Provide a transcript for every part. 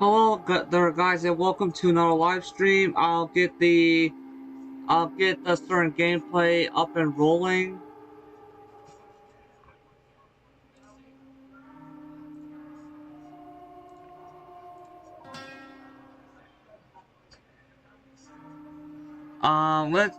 Hello there guys and welcome to another live stream. I'll get the certain gameplay up and rolling. Let's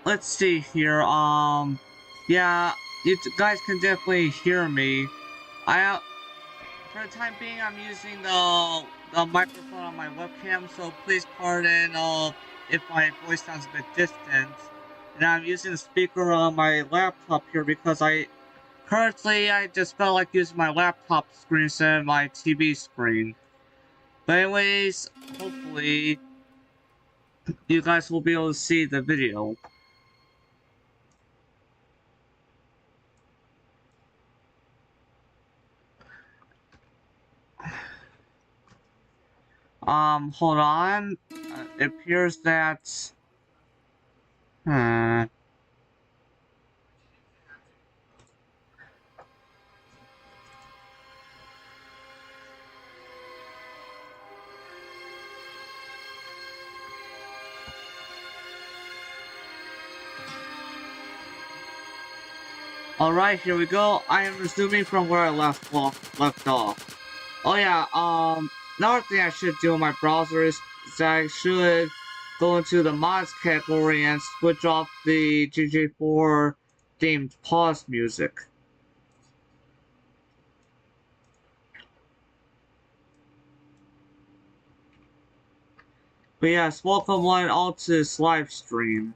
let's see here. Yeah, guys can definitely hear me. For the time being I'm using the microphone on my webcam, so please pardon if my voice sounds a bit distant. And I'm using the speaker on my laptop here because currently I just felt like using my laptop screen instead of my TV screen. But anyways, hopefully you guys will be able to see the video. Hold on. It appears that Alright, here we go. I am resuming from where I left off. Oh yeah, another thing I should do in my browser is that I should go into the mods category and switch off the GJ4 themed pause music. But yes, welcome one and all to this live stream.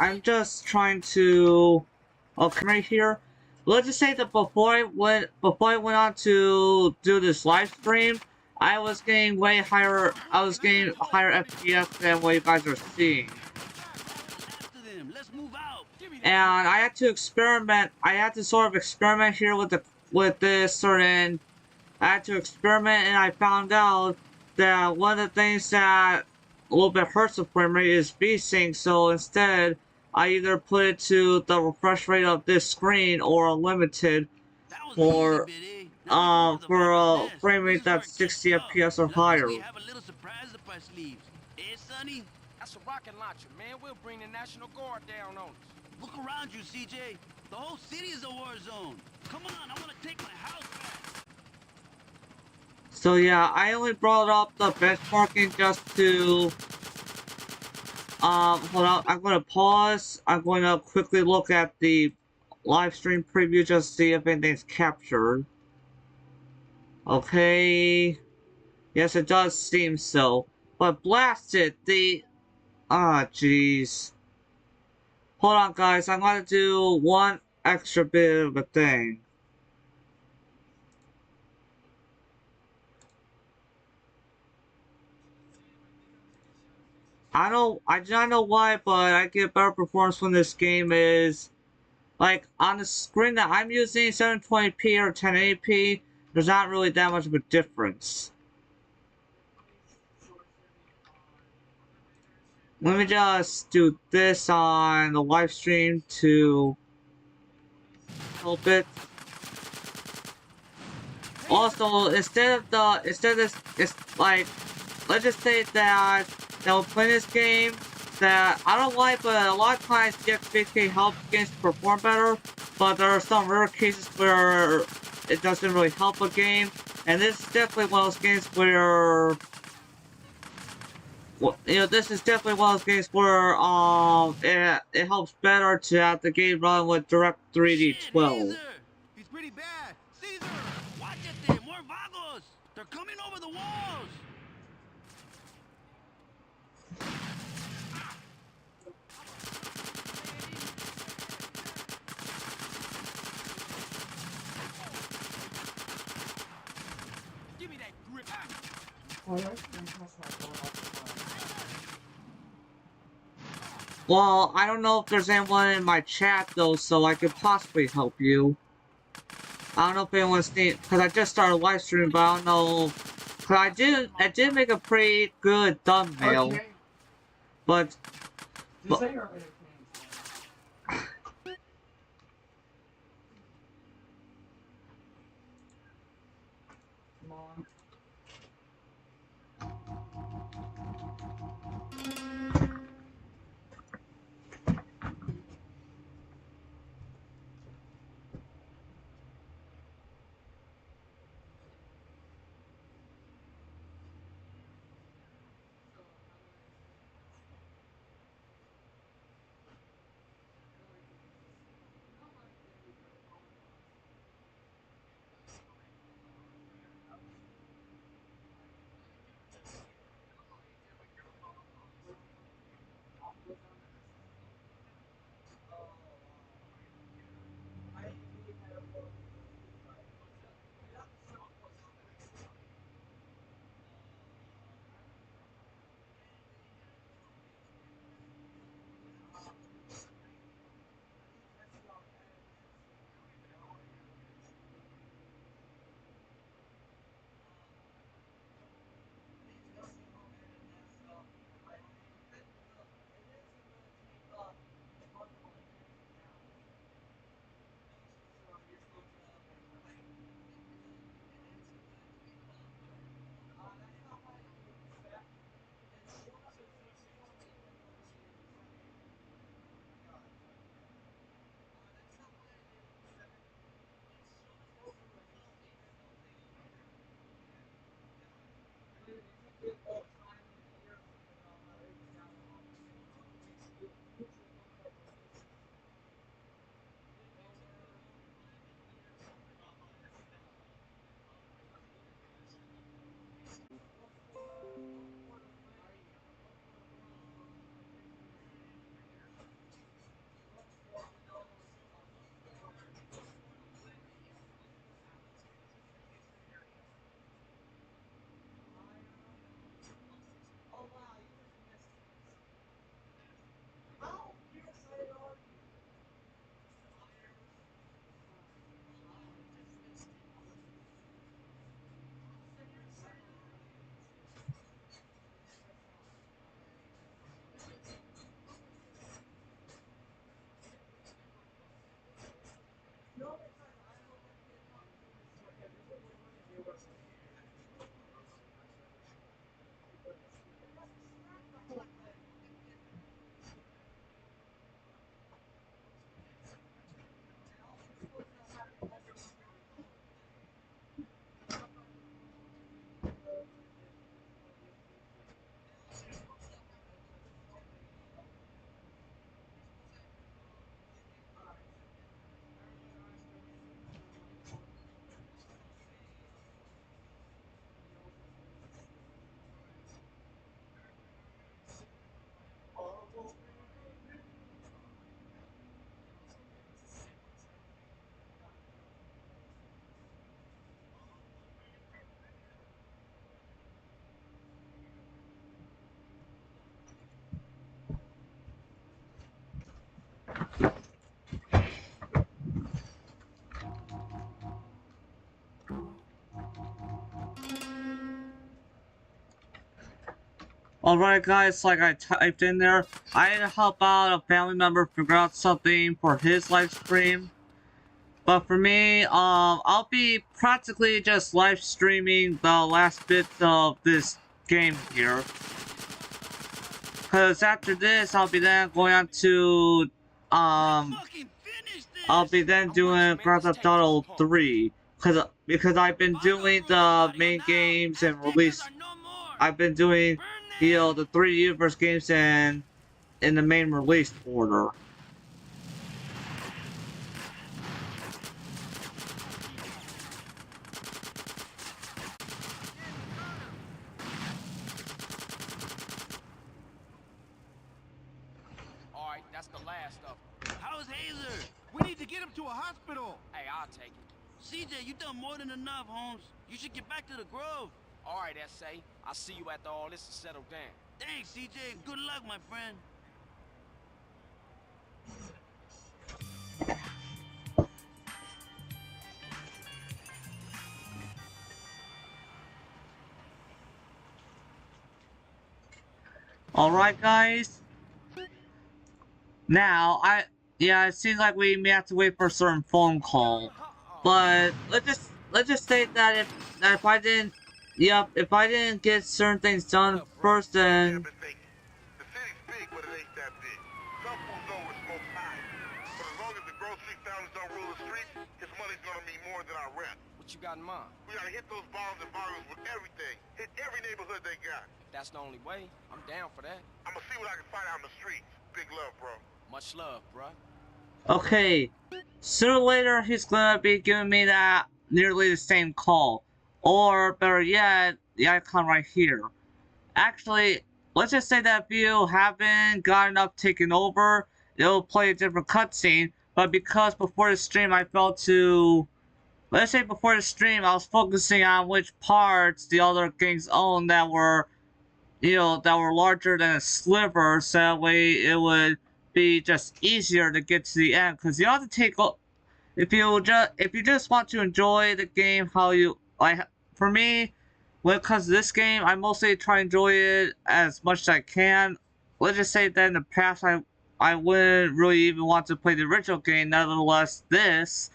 I'm just trying to, okay, right here. Let's just say that before I went on to do this live stream, I was getting higher FPS than what you guys are seeing. And I had to experiment, I had to sort of experiment here with this certain, I had to experiment and I found out that one of the things that a little bit hurts the frame rate is VSync, so instead I either put it to the refresh rate of this screen or unlimited for a frame rate that's 60 FPS or higher. That's a rocket launcher, man. We'll bring the National Guard down on us. Look around you, CJ. The whole city is a war zone. Come on, I want to take my house back. So yeah, I only brought up the benchmarking just to hold on, I'm gonna pause. I'm going to quickly look at the live stream preview just to see if anything's captured. Okay. Yes, it does seem so. But blast it, jeez. Hold on, guys. I'm gonna do one extra bit of a thing. I do not know why, but I get better performance when this game is, like, on the screen that I'm using, 720p or 1080p, there's not really that much of a difference. Let me just do this on the live stream to help it. Also, instead of it's like let's just say that they'll play this game that I don't like, but a lot of times the XPK helps games perform better, but there are some rare cases where it doesn't really help a game, and this is definitely one of those games where, well, this is definitely one of those games where it helps better to have the game run with Direct 3D 12. He's pretty bad. Caesar! Watch it, more vagos! They're coming over the walls! Give me that grip. Well, I don't know if there's anyone in my chat though, so I could possibly help you. I don't know if anyone's because I just started live streaming, but I don't know. Cause I did make a pretty good thumbnail, okay. But. Alright guys, like I typed in there, I had to help out a family member figure out something for his live stream. But for me, I'll be practically just live streaming the last bits of this game here. Cause after this, I'll be then going on to, I'll be then doing Grand Theft Auto 3. Because I've been doing the main games and release. I've been doing, you know, the 3 universe games in the main release order. Alright, that's the last of them. How's Hazer? We need to get him to a hospital. Hey, I'll take it. CJ, you done more than enough, Holmes. You should get back to the Grove. Alright, S.A. I'll see you after all this is settled down. Thanks, CJ. Good luck, my friend. Alright, guys. Now, yeah, it seems like we may have to wait for a certain phone call. But let's just say that if I didn't, if I didn't get certain things done first, then. The city's big, but it ain't that big. Some fools know where smoke's high. But as long as the grocery families don't rule the streets, his money's gonna mean more than our rent. What you got in mind? We gotta hit those bombs and volumes with everything. Hit every neighborhood they got. If that's the only way, I'm down for that. I'ma see what I can find out in the streets. Big love, bro. Much love, bruh. Okay, sooner or later he's gonna be giving me that nearly the same call. Or, better yet, the icon right here. Actually, let's just say that if you haven't gotten up taken over, it'll play a different cutscene. But because before the stream I felt to... Let's say before the stream I was focusing on which parts the other gangs owned that were, you know, that were larger than a sliver, so that way it would be just easier to get to the end. Because you have to take... If you just want to enjoy the game how you... Like, for me, when it comes to this game, I mostly try to enjoy it as much as I can. Let's just say that in the past, I wouldn't really even want to play the original game, nevertheless this.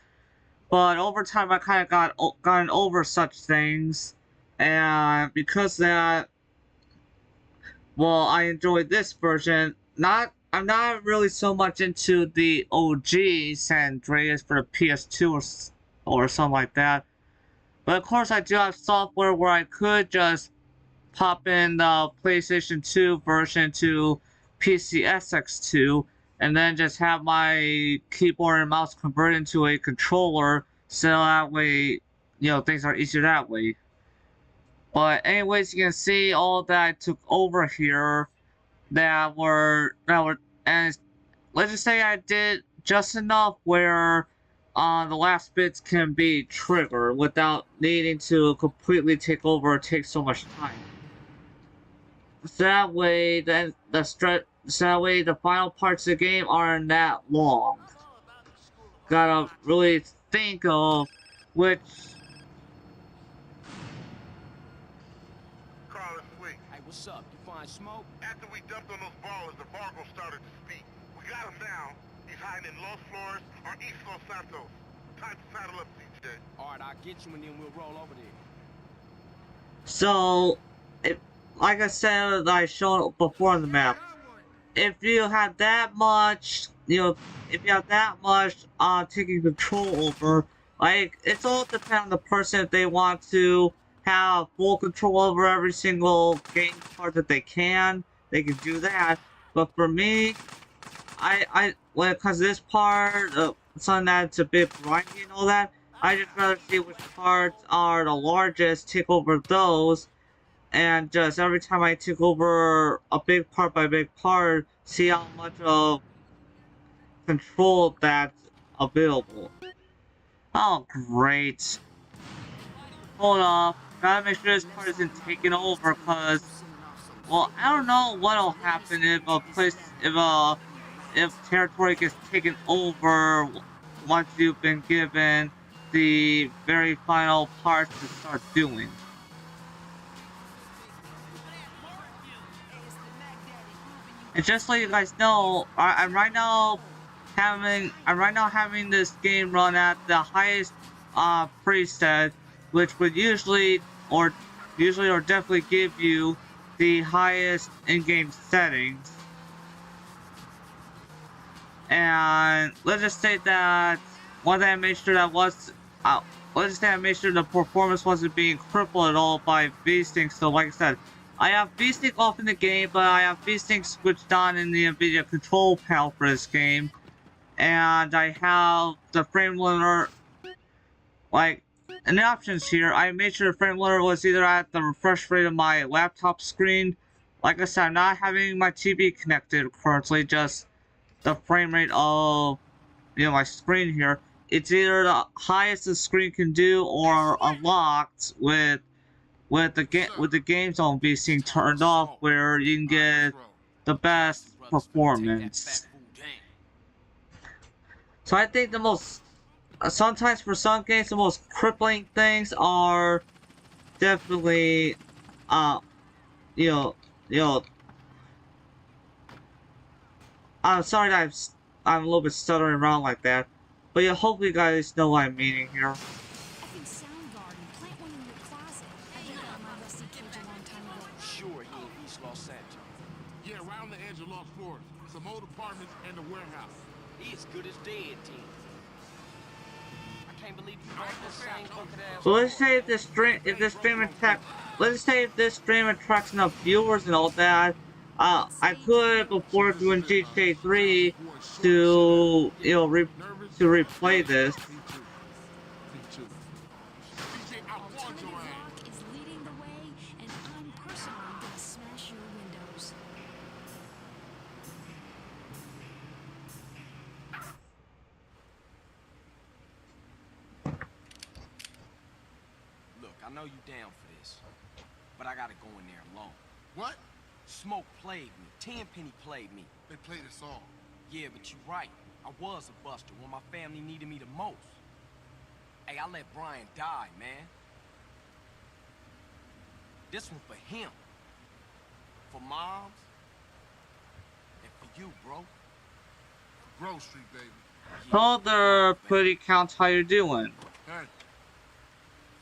But over time, I kind of gotten over such things. And because of that, well, I enjoyed this version. I'm not really so much into the OG San Andreas for the PS2 or something like that. But of course, I do have software where I could just pop in the PlayStation 2 version to PCSX2 and then just have my keyboard and mouse converted into a controller, so that way, you know, things are easier that way. But anyways, you can see all that I took over here and let's just say I did just enough where the last bits can be triggered without needing to completely take over or take so much time. So that way, the final parts of the game aren't that long. Gotta really think of which. Carl, it's Sweet. Hey, what's up? You find smoke? After we dumped on those ballers, the Vargo started to speak. We got him now. He's hiding in Los Flores or East Los Santos. Time to saddle up, CJ. Alright, I'll get you and then we'll roll over there. So, like I said, I showed before on the map. If you have that much, taking control over, like, it's all dependent on the person. If they want to have full control over every single game part that they can do that. But for me, when it comes to this part, something that's a bit grindy and all that, I just rather see which parts are the largest, take over those, and just every time I take over a big part by big part, see how much of control that's available. Oh, great. Hold up. Gotta make sure this part isn't taken over, cause, well, I don't know what'll happen if territory gets taken over once you've been given the very final parts to start doing. And just so you guys know, I'm right now having this game run at the highest preset, which would usually, or usually or definitely give you the highest in-game settings. And let's just say that one thing I made sure that was, let's just say I made sure the performance wasn't being crippled at all by VSync. So like I said, I have VSync off in the game, but I have VSync switched on in the NVIDIA control panel for this game. And I have the frame limiter, like, in the options here, I made sure the frame limiter was either at the refresh rate of my laptop screen. Like I said, I'm not having my TV connected currently, just the frame rate of, my screen here. It's either the highest the screen can do or unlocked with the game zone being turned off, where you can get the best performance. So I think the most, sometimes for some games, the most crippling things are definitely, you know, I'm sorry that I'm a little bit stuttering around like that, but yeah, hopefully you guys know what I'm meaning here. Sure, here in East Los Angeles. Yeah, around the edge of Lost Forest. Some old apartments and a warehouse. He as good as dead, Tim. I can't believe you brought this same bucket ass. So let's say if this stream attracts enough viewers and all that, I could, before doing GTA 3, to replay this. I know you down for this, but I gotta go in there alone. What? Smoke played me. Tenpenny played me. They played us all. Yeah, but you're right. I was a buster when my family needed me the most. Hey, I let Brian die, man. This one for him. For moms. And for you, bro. Grove Street, baby. Hello there, pretty count, how you doing? Hey.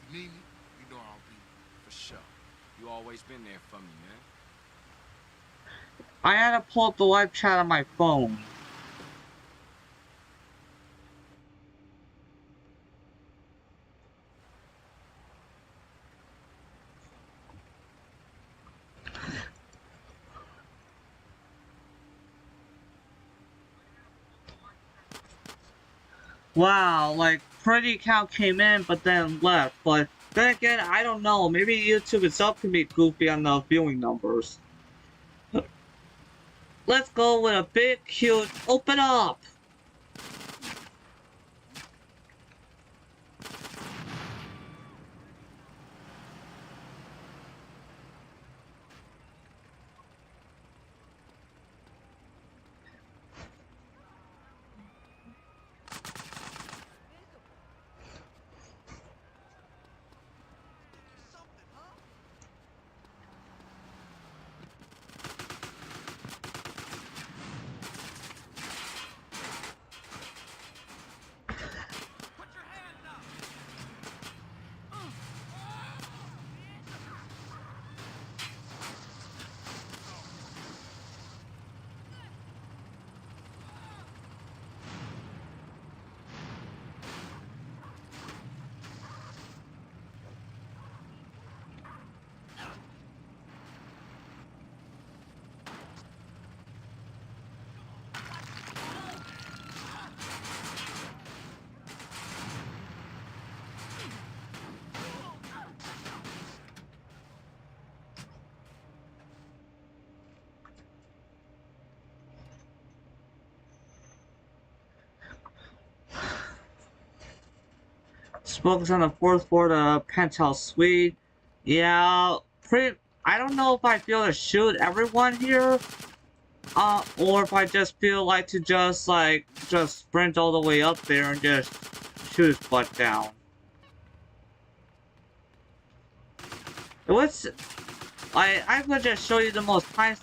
If you need me, you know I'll be. For sure. You always been there for me, man. I had to pull up the live chat on my phone. Wow, like, pretty count came in but then left, but then again, I don't know, maybe YouTube itself can be goofy on the viewing numbers. Let's go with a big, huge, open up! Smokes on the 4th floor of the penthouse suite. Yeah, I don't know if I feel to shoot everyone here, or if I just feel like to just sprint all the way up there and just shoot his butt down. I could just show you the most time.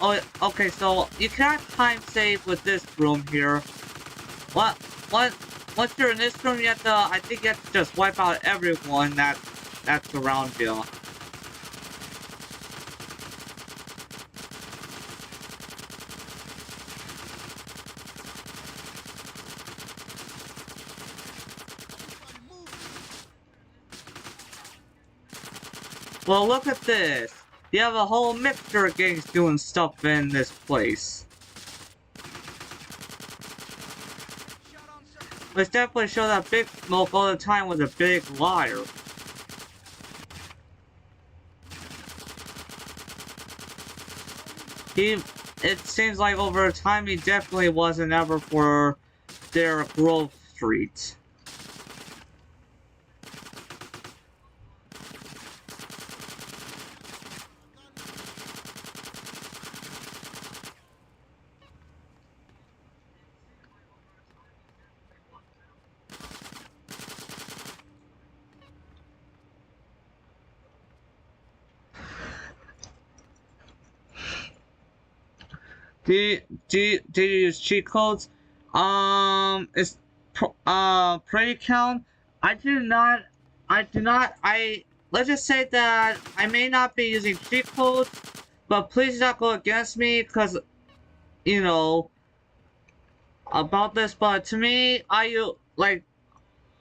Oh, okay, so you cannot time save with this room here. Once you're in this room, you have to, I think you have to just wipe out everyone that's around you. Well, look at this. You have a whole mixture of gangs doing stuff in this place. Which definitely shows that Big Smoke all the time was a big liar. It seems like over time he definitely wasn't ever for their Grove Street. Do you use cheat codes? It's pretty count. I do not. Let's just say that I may not be using cheat codes, but please do not go against me, cause you know about this. But to me, like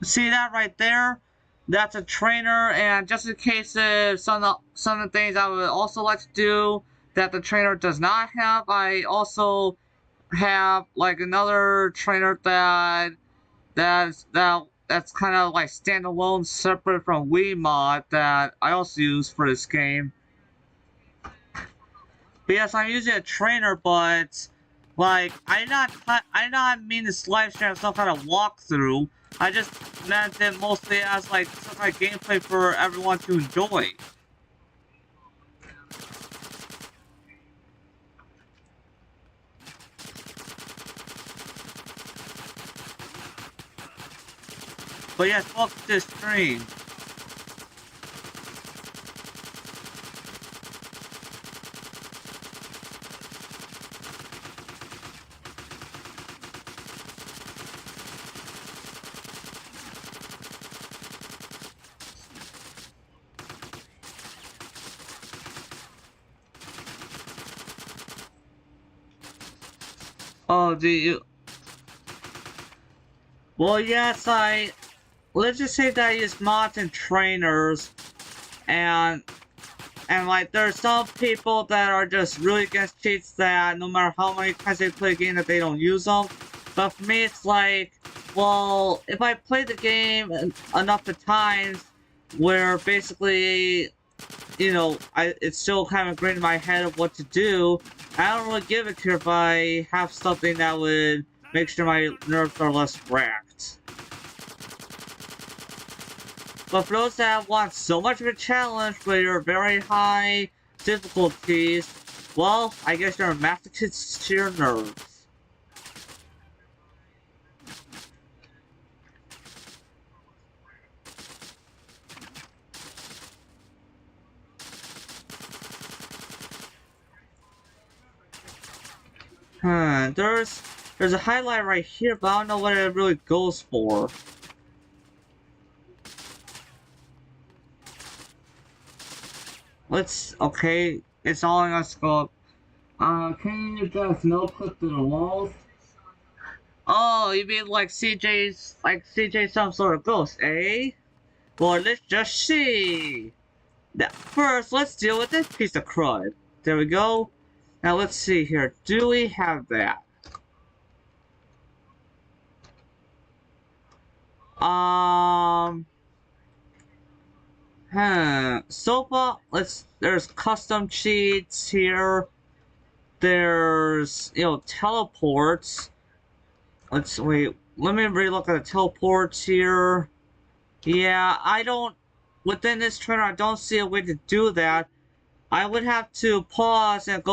see that right there. That's a trainer, and just in case if some of the things I would also like to do that the trainer does not have, I also have like another trainer that's kind of like standalone, separate from Wiimote that I also use for this game. But yes, I'm using a trainer, but like I not mean this live stream as some kind of walkthrough. I just meant it mostly as like some kind of gameplay for everyone to enjoy. But yes, welcome to the stream. Oh, do you? Well, yes, let's just say that I use mods and trainers, and like there's some people that are just really against cheats that no matter how many times they play a game that they don't use them. But for me, it's like, well, if I play the game enough of times, where basically, it's still kind of ingrained in my head of what to do. I don't really give a care if I have something that would make sure my nerves are less racked. But for those that want so much of a challenge with your very high difficulties, well, I guess you're a masochist to your nerves. There's a highlight right here, but I don't know what it really goes for. Okay, it's all in us go. Can you just no clip to the walls? Oh, you mean like CJ's some sort of ghost, eh? Well, let's just see. Now, first, let's deal with this piece of crud. There we go. Now let's see here. Do we have that? Sofa. There's custom cheats here. There's, teleports. Wait. Let me relook at the teleports here. Yeah, within this trainer, I don't see a way to do that. I would have to pause and I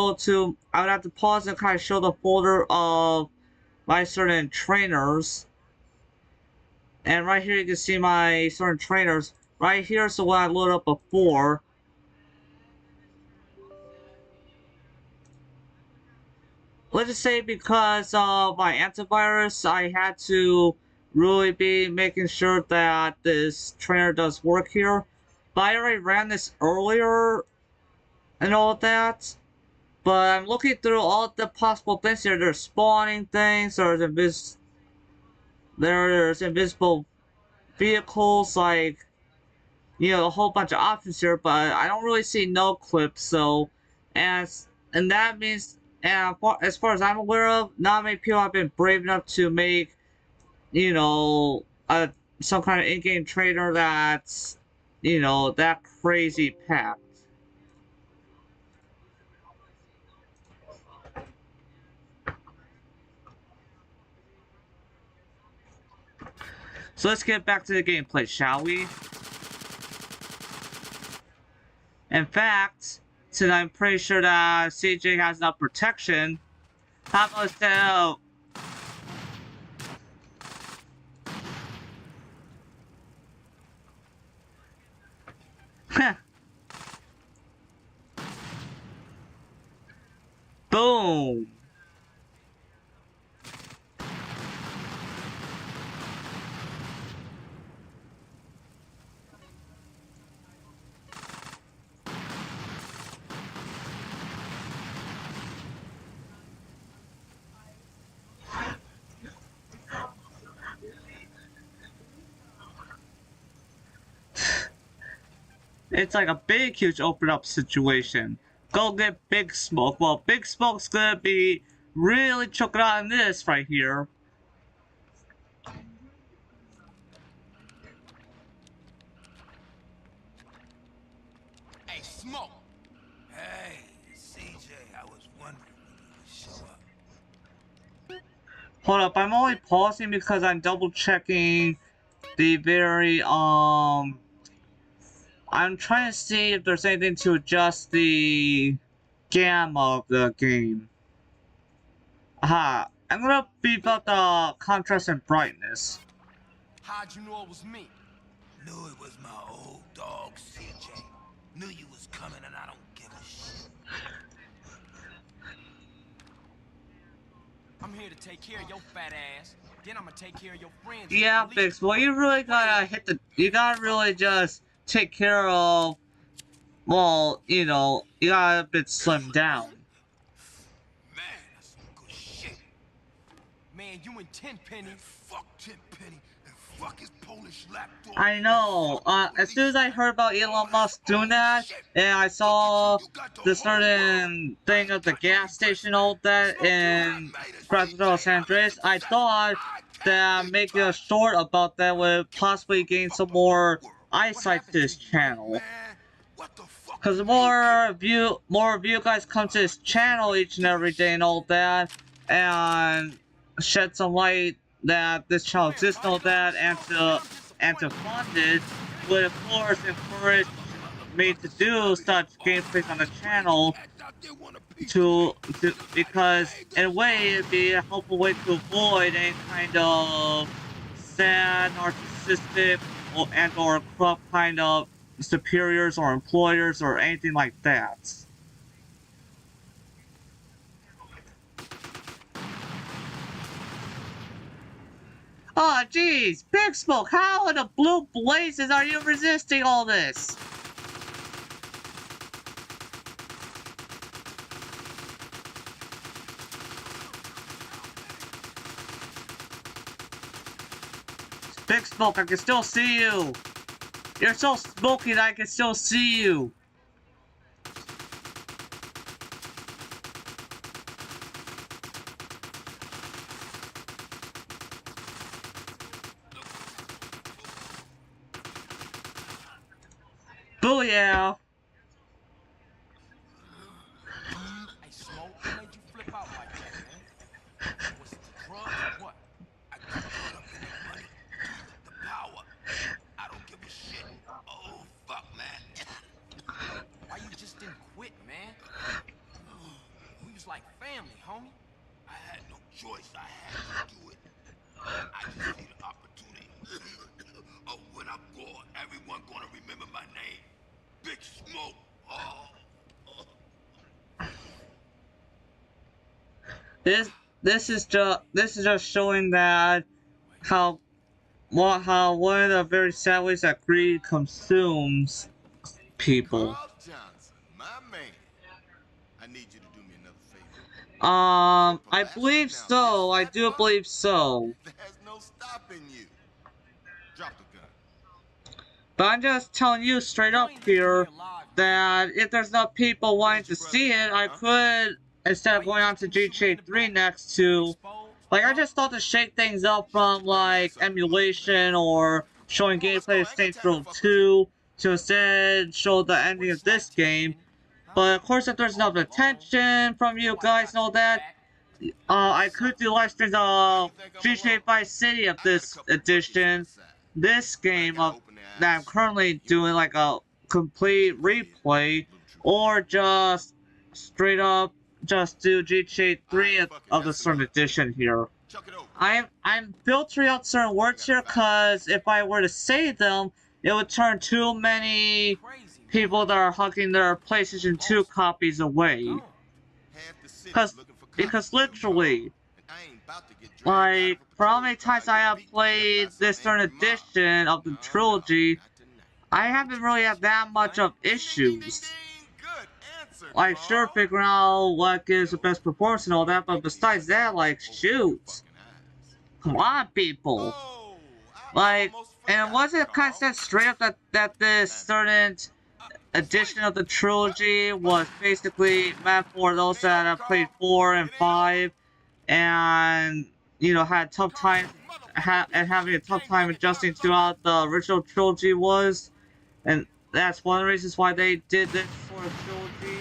would have to pause and kind of show the folder of my certain trainers. And right here you can see my certain trainers. Right here is the one I loaded up before. Let's just say because of my antivirus, I had to really be making sure that this trainer does work here. But I already ran this earlier and all that. But I'm looking through all the possible things here. There's spawning things, there's invisible vehicles, like a whole bunch of options here, but I don't really see no clips. So, and that means, and as far as I'm aware of, not many people have been brave enough to make, some kind of in-game trader that's, that crazy packed. So let's get back to the gameplay, shall we? In fact, since I'm pretty sure that CJ has enough protection, how about instead of... Boom! It's like a big, huge open up situation. Go get Big Smoke. Well, Big Smoke's gonna be really choking on this right here. Hey, Smoke! Hey, CJ, I was wondering when you would show up. Hold up, I'm only pausing because I'm double checking the I'm trying to see if there's anything to adjust the gamma of the game. Aha, I'm gonna beef up the contrast and brightness. How'd you know it was me? Knew it was my old dog, CJ. Knew you was coming and I don't give a shit. I'm here to take care of your fat ass. Then I'm gonna take care of your friends. Yeah, Bix, well, you really gotta you gotta really just take care of, well, you gotta a bit slim down. Man, that's some good shit. Man, you and Tenpenny. And fuck Tenpenny and fuck his Polish lapdog. I know, as soon as I heard about Elon Musk doing that, and I saw the certain thing of the gas station and all that in San Andreas, I thought that making a short about that would possibly gain some more eyesight to this channel. Cause more of you guys come to this channel each and every day and all that, and shed some light that this channel exists and all that, and to fund it, would of course encourage me to do such gameplays on the channel because in a way it'd be a helpful way to avoid any kind of sad, narcissistic, or corrupt kind of superiors or employers or anything like that. Oh, jeez, Big Smoke, how in the blue blazes are you resisting all this? Big Smoke, I can still see you. You're so smoky that I can still see you. Booyah! Hey, Smoke, what made you flip out like that, man? Was it the drugs or what? I got caught up in the money, the power. I don't give a shit. Oh, fuck, man. Why you just didn't quit, man? We was like family, homie. I had no choice. I had to do it. I just need an opportunity. Oh, when I'm gone, everyone gonna remember my name. Big Smoke. Oh. This is just showing that how one of the very sad ways that greed consumes people. Carl Johnson, my man. I need you to do me another favor. I believe so. I do believe so. There's no stopping you. Drop the gun. But I'm just telling you straight up here that if there's not people wanting to see it, I could, instead of going on to GTA 3 next to, like, I just thought to shake things up from, like, emulation or showing gameplay of Saints Row 2 to instead show the ending of this game. But of course, if there's enough attention from you guys and all that, I could do live streams of GTA 5 City of this edition, this game of that I'm currently doing like a complete replay, or just straight up just do GTA 3 of the certain edition here. I'm filtering out certain words here because if I were to say them, it would turn too many people that are hugging their PlayStation 2 copies away. Because literally, like, for how many times I have played this certain edition of the trilogy, I haven't really had that much of issues. Like, sure, figuring out what gives the best performance and all that, but besides that, like, shoot. Come on, people. Like, and was it kind of said straight up that this certain edition of the trilogy was basically meant for those that have played 4 and 5 and, you know, had tough time and having a tough time adjusting to how the original trilogy was, and that's one of the reasons why they did this sort of trilogy.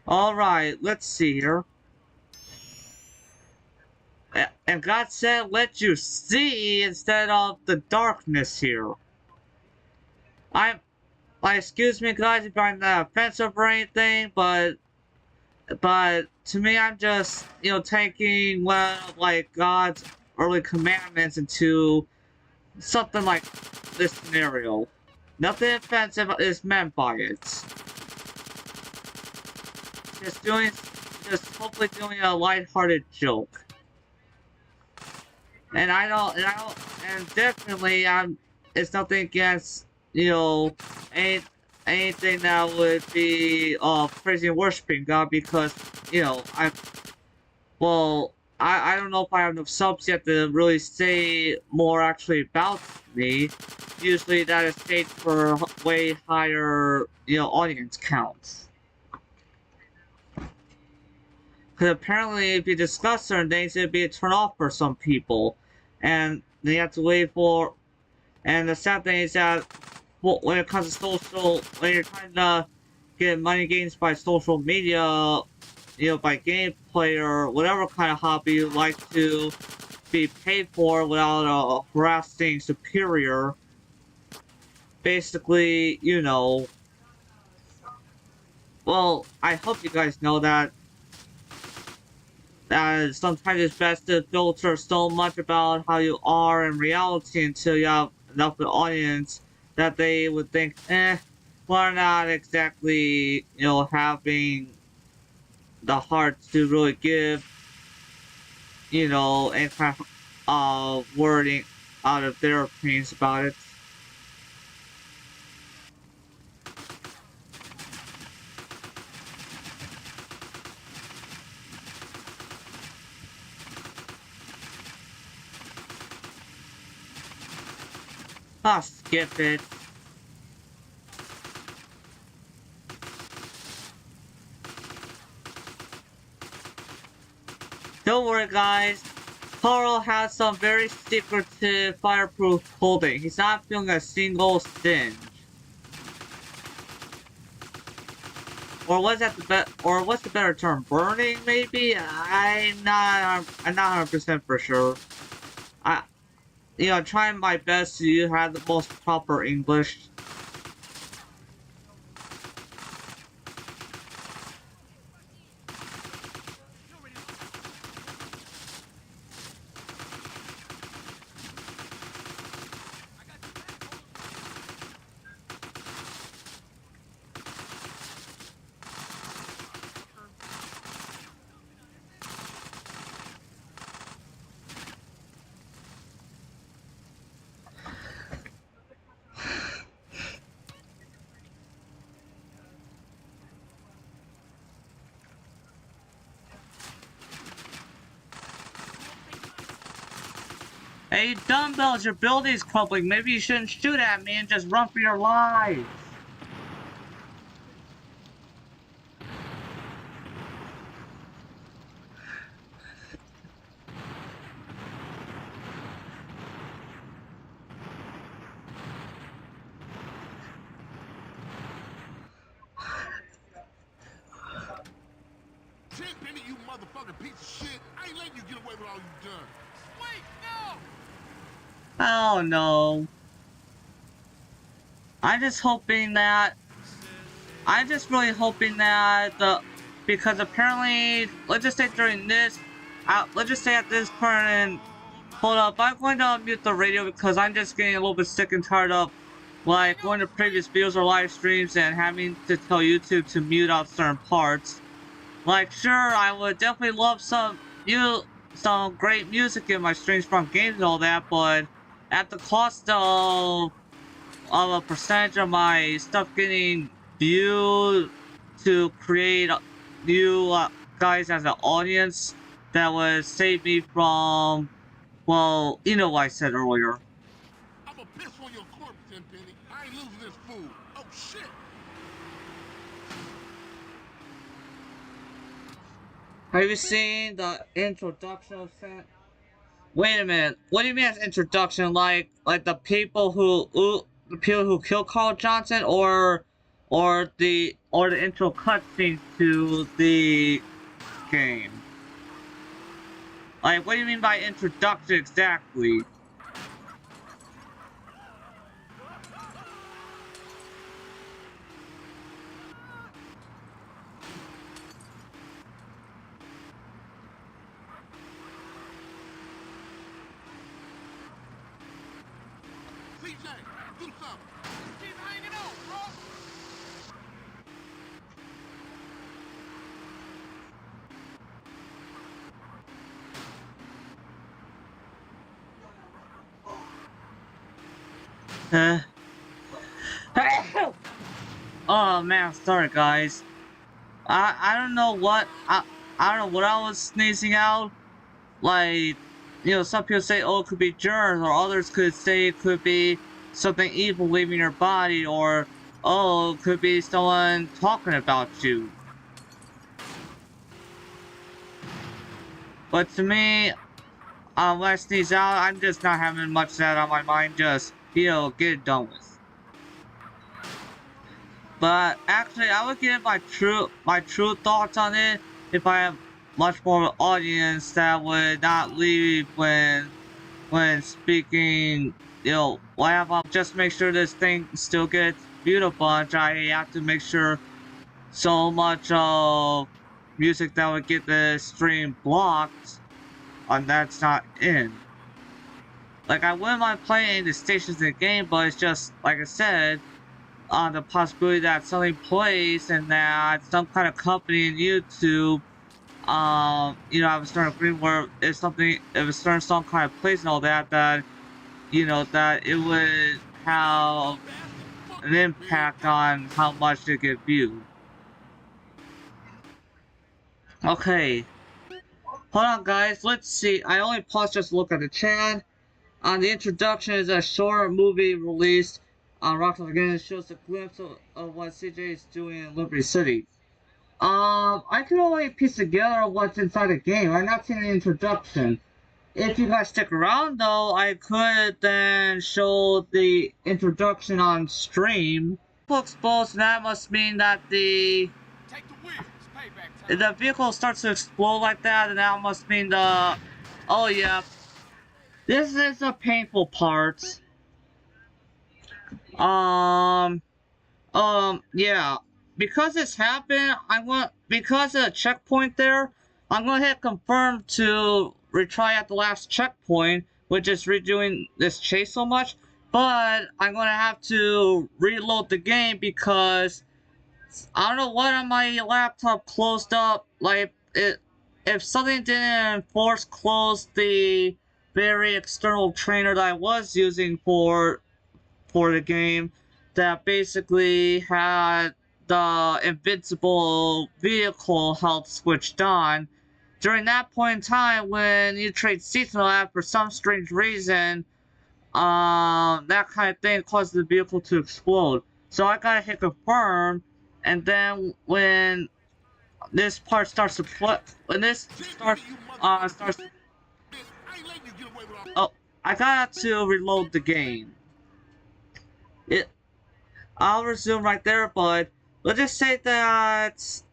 Alright, let's see here. And God said, let you see instead of the darkness here. Like, excuse me guys if I'm not offensive or anything, but to me, I'm just, you know, taking one of, like, God's early commandments into something like this scenario. Nothing offensive is meant by it. Just hopefully doing a lighthearted joke. And definitely, it's nothing against, you know, anything that would be, praising and worshiping God, because, you know, I don't know if I have enough subs yet to really say more actually about me. Usually that is staged for way higher, you know, audience counts. Because apparently if you discuss certain things, it'd be a turn off for some people. And they have to wait for... And the sad thing is that, well, when it comes to social... When you're trying to get money gains by social media, you know, by gameplay or whatever kind of hobby you like to be paid for without a harassing superior. Basically, you know, well, I hope you guys know that sometimes it's best to filter so much about how you are in reality until you have enough of an audience that they would think, we're not exactly, you know, having the heart to really give, you know, any kind of wording out of their opinions about it. Ah, skip it. Don't worry, guys. Carl has some very secretive fireproof clothing. He's not feeling a single singe. Or was that or what's the better term? Burning, maybe? I'm not 100% for sure. You know, trying my best to have the most proper English. Hey, dumbbells, your building's crumbling. Maybe you shouldn't shoot at me and just run for your lives. Tenpenny, you motherfucking piece of shit. I ain't letting you get away with all you done. Wait, no! Oh no. I'm just really hoping that because apparently, let's just say during this, let's just say at this current, hold up, I'm going to mute the radio because I'm just getting a little bit sick and tired of, like, going to previous videos or live streams and having to tell YouTube to mute out certain parts. Like, sure, I would definitely love some great music in my streams from games and all that, but at the cost of a percentage of my stuff getting viewed to create new guys as an audience that would save me from, well, you know what I said earlier. I'ma piss on your corpse, Tenpenny. I ain't losing this fool. Oh, shit. Have you seen the introduction of San? Wait a minute. What do you mean as introduction? Like the people who killed Carl Johnson, or the intro cutscenes to the game? Like, what do you mean by introduction exactly? CJ, do something. Keep hanging on, bro! Oh man, sorry guys. I don't know what I don't know what I was sneezing out. Like, you know, some people say, oh, it could be germs, or others could say it could be something evil leaving your body, or oh, it could be someone talking about you. But to me, when I sneeze out, I'm just not having much of that on my mind. Just, you know, get it done with. But actually, I would give my true thoughts on it if I have much more of an audience that would not leave when speaking. You know, I'll just make sure this thing still gets viewed a bunch. I have to make sure so much of music that would get the stream blocked, and that's not in. Like, I wouldn't mind playing the stations in the game, but it's just, like I said, on the possibility that something plays and that some kind of company in YouTube, you know, have a certain agreement where if a certain song kind of plays and all that, that, you know, that it would have an impact on how much it get viewed. Okay. Hold on, guys. Let's see. I only paused just to look at the chat. The introduction is a short movie released on Rockstar Games. It shows a glimpse of what CJ is doing in Liberty City. I can only piece together what's inside the game. I've not seen the introduction. If you guys stick around, though, I could then show the introduction on stream. Explodes, and that must mean that Take the wheel. It's payback time. the vehicle starts to explode like that, and that must mean the... Oh, yeah. This is the painful part. Yeah. Because this happened, because of the checkpoint there, I'm gonna hit confirm to retry at the last checkpoint, which is redoing this chase so much, but I'm gonna have to reload the game because I don't know what on my laptop closed up, like, if something didn't force close the very external trainer that I was using for the game, that basically had the invincible vehicle health switched on, during that point in time when you trade seats and all that, for some strange reason, that kind of thing causes the vehicle to explode. So I gotta hit confirm, and then when this part starts to when this starts, oh, I got to reload the game. I'll resume right there, but let's just say that,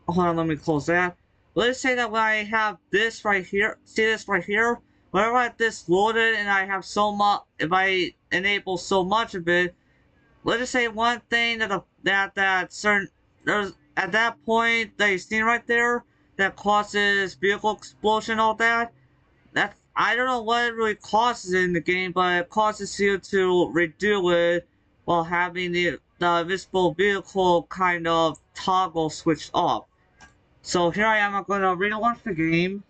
hold on, let me close that. Let's say that when I have this right here, see this right here? Whenever I have this loaded and I have so much, if I enable so much of it, let's just say one thing that certain, there's, at that point that you see right there, that causes vehicle explosion, all that, that's, I don't know what it really causes in the game, but it causes you to redo it while having the invisible vehicle kind of toggle switched off. So here I am, I'm going to relaunch the game.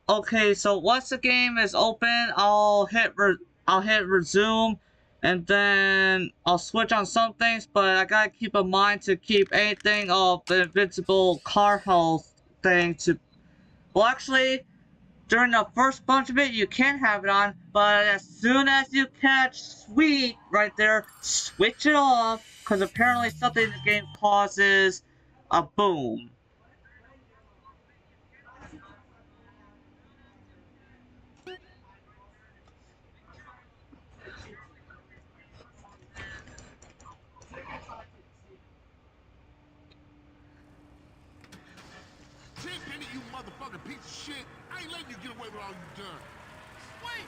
Okay, so once the game is open, I'll hit resume, and then I'll switch on some things, but I gotta keep in mind to keep anything of the invincible car health thing to, well, actually, during the first bunch of it, you can have it on, but as soon as you catch Sweet right there, switch it off, because apparently something in the game causes a boom. Tenpenny, you motherfucking piece of shit! I ain't letting you get away with all you done. Wait,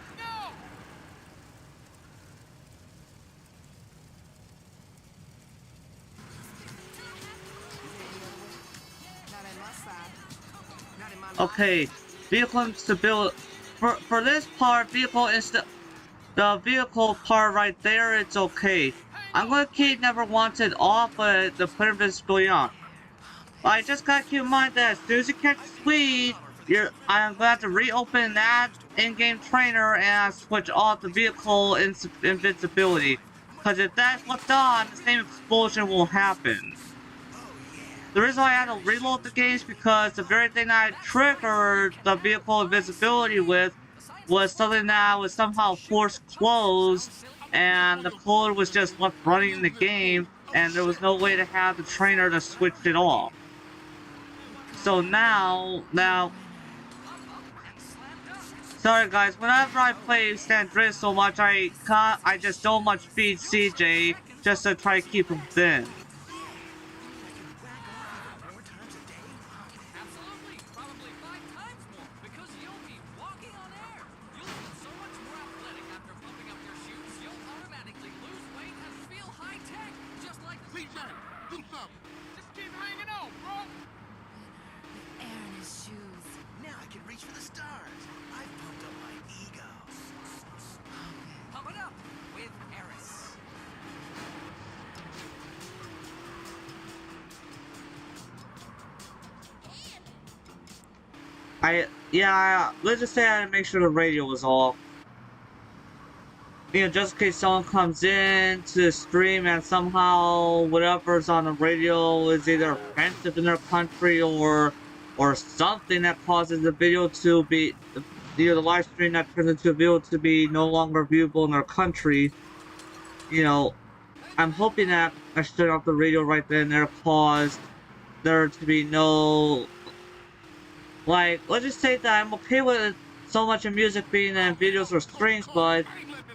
no! Okay, vehicle instability. For this part, the vehicle part right there, it's okay. I'm gonna keep never wanted off, but the put invisibility on. I just gotta keep in mind that as soon as you catch Sweet, I'm gonna have to reopen that in-game trainer and switch off the vehicle invincibility. Cause if that's left on, the same explosion will happen. The reason why I had to reload the game is because the very thing that I triggered the vehicle invisibility with was something that was somehow forced closed, and the code was just left running in the game, and there was no way to have the trainer to switch it off. So now, sorry guys, whenever I play San Andreas so much, I just don't much feed CJ just to try to keep him thin. Absolutely, probably 5 times more, because you'll be walking on air. You'll feel so much more athletic after pumping up your shoes. You'll automatically lose weight and feel high-tech, just like the CJ, do something! Just keep hanging on, bro! Air in his shoes. Now I can reach for the stars. I've pumped up my ego. Pump it up with Eris. Let's just say I had to make sure the radio was off. You know, just in case someone comes in to the stream and somehow whatever's on the radio is either offensive in their country or something that causes the video to be, you know, the live stream that turns into a video to be no longer viewable in their country. You know, I'm hoping that I shut off the radio right then and there caused there to be no, like, let's just say that I'm okay with so much of music being in videos or streams, but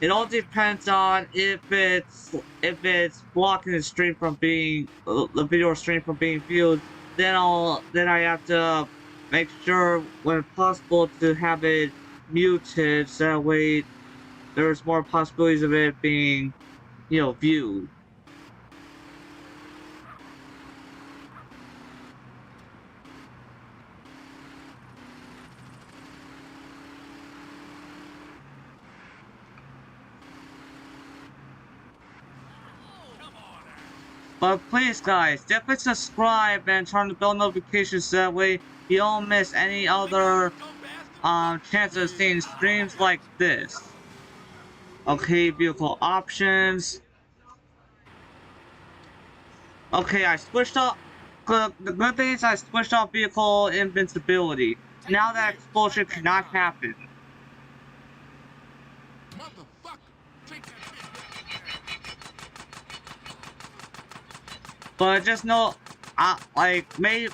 it all depends on if it's blocking the stream from being the video or stream from being viewed. Then I have to make sure when possible to have it muted, so that way there's more possibilities of it being, you know, viewed. But please guys, definitely subscribe and turn on the bell notifications so that way you don't miss any other chance of seeing streams like this. Okay, vehicle options. Okay, I switched up. The good thing is I switched off vehicle invincibility. Now that explosion cannot happen. Motherfucker! Take that But just know, like maybe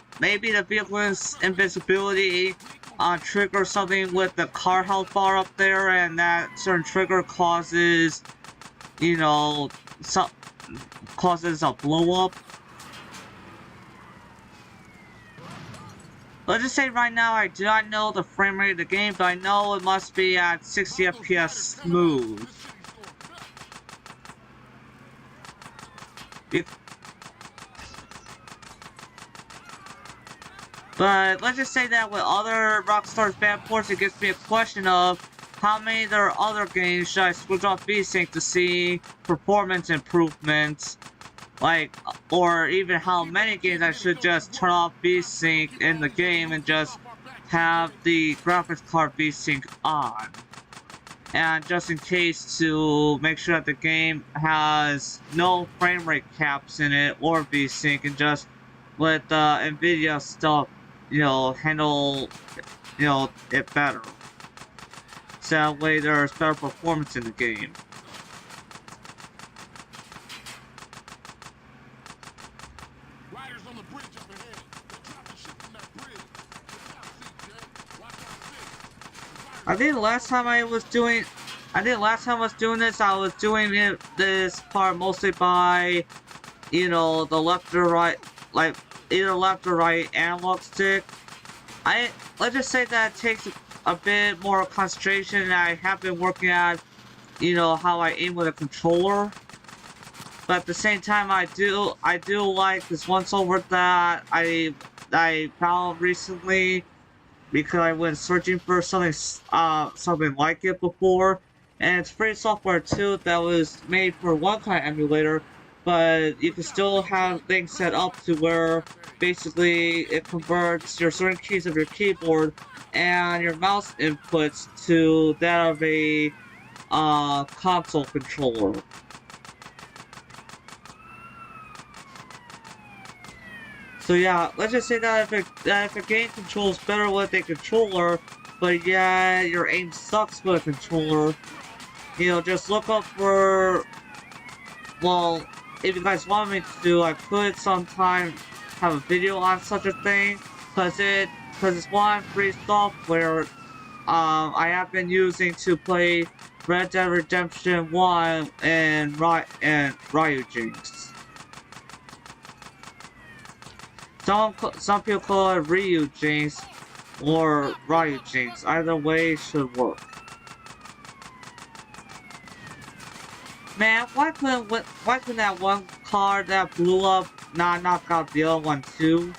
the vehicle's invincibility triggers something with the car health bar up there, and that certain trigger causes, you know, causes a blow up. Let's just say right now I do not know the frame rate of the game, but I know it must be at 60 FPS smooth. But let's just say that with other Rockstar's bad ports, it gives me a question of how many of their other games should I switch off VSync to see performance improvements, like, or even how many games I should just turn off VSync in the game and just have the graphics card VSync on. And just in case to make sure that the game has no frame rate caps in it or VSync, and just let NVIDIA stuff, handle, it better. So that way there's better performance in the game. Riders on the bridge up ahead. They're dropping shit from that bridge. Look out, CJ. Watch out, I think last time I was doing this, I was doing this part mostly by, the left or right, like either left or right analog stick. Let's just say that it takes a bit more concentration, and I have been working at, how I aim with a controller. But at the same time, I do like this once-over that I found recently, because I went searching for something like it before, and it's free software too that was made for one kind of emulator, but you can still have things set up to where basically it converts your certain keys of your keyboard and your mouse inputs to that of a console controller. So yeah, let's just say that if a game controls better with a controller, but yeah, your aim sucks with a controller, just look up for, well, if you guys want me to, I could sometime have a video on such a thing, cause it's one free software I have been using to play Red Dead Redemption 1 and Ryujinx. Some people call it Ryujinx or Ryujinx. Either way should work. Man, why couldn't that one car that blew up not knock out the other one too?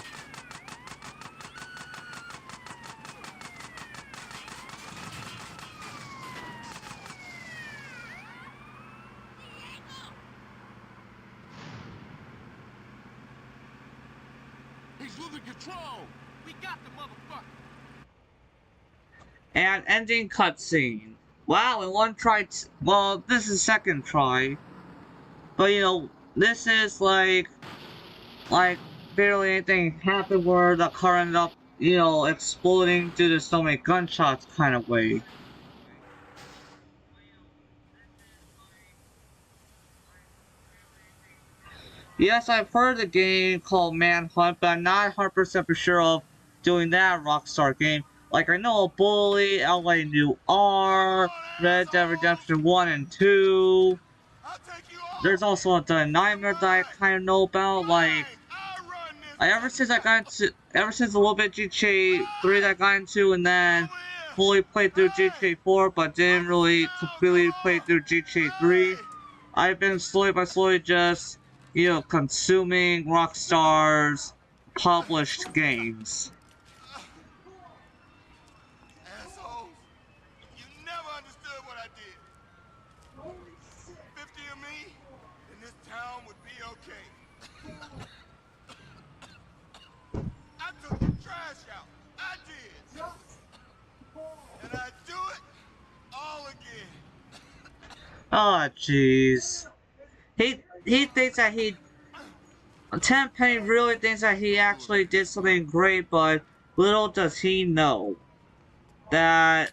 He's losing control. We got the motherfucker. And ending cutscene. Wow, in one try. Well, this is second try. But this is like barely anything happened where the car ended up, exploding due to so many gunshots kind of way. Yes, I've heard of a game called Manhunt, but I'm not 100% for sure of doing that Rockstar game. Like, I know Bully, LA New R, Red Dead Redemption 1 and 2. There's also the Nightmare that I kind of know about. Like, ever since a little bit GTA 3 that I got into, and then fully played through GTA 4, but didn't really completely play through GTA 3. I've been slowly by slowly just, consuming Rockstar's published games. Assholes. You never understood what I did. 50 of me, and this town would be okay. I took the trash out. I did. And I do it all again. Oh, jeez. He thinks that Tenpenny really thinks that he actually did something great, but little does he know that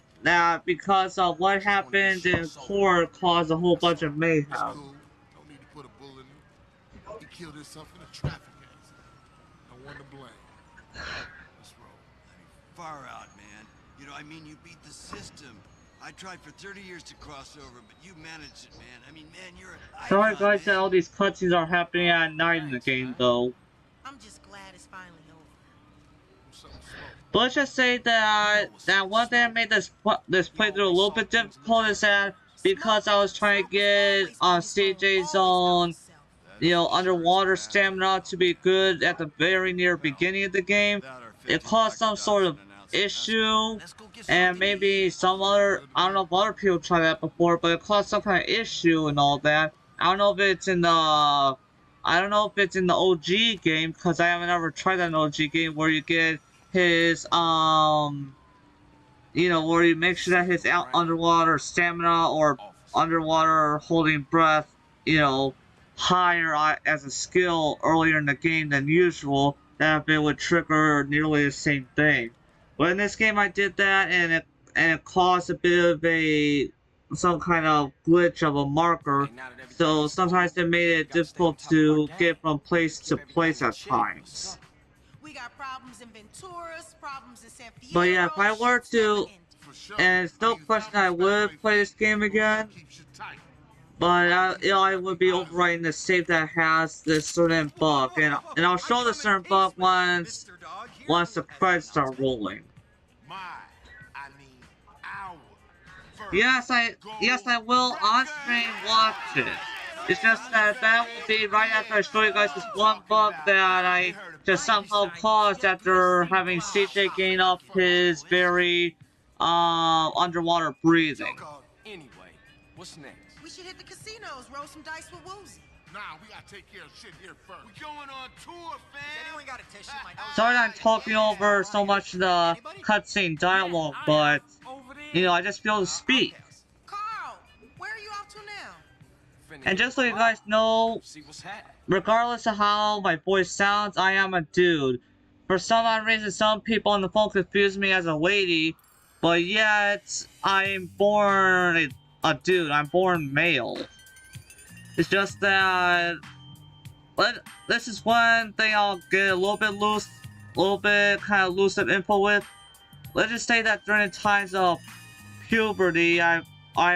because of what happened in court caused a whole bunch of It's mayhem. cool. No need to put a bullet in him. He killed himself in a traffic accident. No one to blame. Let's roll. I mean, far out, man. You know, I mean, you beat the system. I tried for 30 years to cross over, but you managed it, man. I mean, man, you're an Sorry icon, guys that man. all these cutscenes are happening at night in the Thanks, game man. though. I'm just glad it's finally over. Something to smoke. But let's just say that one thing that made this playthrough a little bit difficult is that because I was trying to Smoke was get always on his own, CJ's always out own, himself. you know, Sure is underwater bad. stamina to be good at the very near beginning of the game, Without our it 15 caused some record sort of option announcement, issue, let's go get and something to maybe eat. some other, I don't know if other people tried that before, but it caused some kind of issue and all that. I don't know if it's in the, I don't know if it's in the OG game, because I haven't ever tried that in the OG game where you get his, you know, where you make sure that his underwater stamina or underwater holding breath, you know, higher as a skill earlier in the game than usual, that it would trigger nearly the same thing. But in this game, I did that, and it caused a bit of a some kind of glitch of a marker. Hey, now that So everything's sometimes cool, it made we it gotta stay on difficult top of our to game. get from place to Keep everything place in at check or times. something. We got problems in Venturas, problems in San But yeah, if I Fierro. were Shit's never to, ending. For sure. and it's no question I would play this game again, Keeps you tight. but you know, I would be overwriting the save that has this certain bug, and I'll show the certain bug once the credits start rolling. My, I mean, our first Yes I will on stream watch it. It's just that that will be right after I show you guys this one bug that I just somehow caused after having CJ gain up his very underwater breathing. Anyway, what's next? We should hit the casinos, roll some dice with Woozy. Nah, we gotta take care of shit here first. We going on tour, fam. Anyone got a tissue? My nose. Sorry that I'm talking over so much the cutscene dialogue, but you know, I just feel to speak. Carl, where are you off to now? And just so you guys know, See what's happening. regardless of how my voice sounds, I am a dude. For some odd reason, some people on the phone confuse me as a lady, but yet I'm born a dude. I'm born male. It's just that this is one thing I'll get a little bit kind of loose of info with. Let's just say that during the times of puberty, I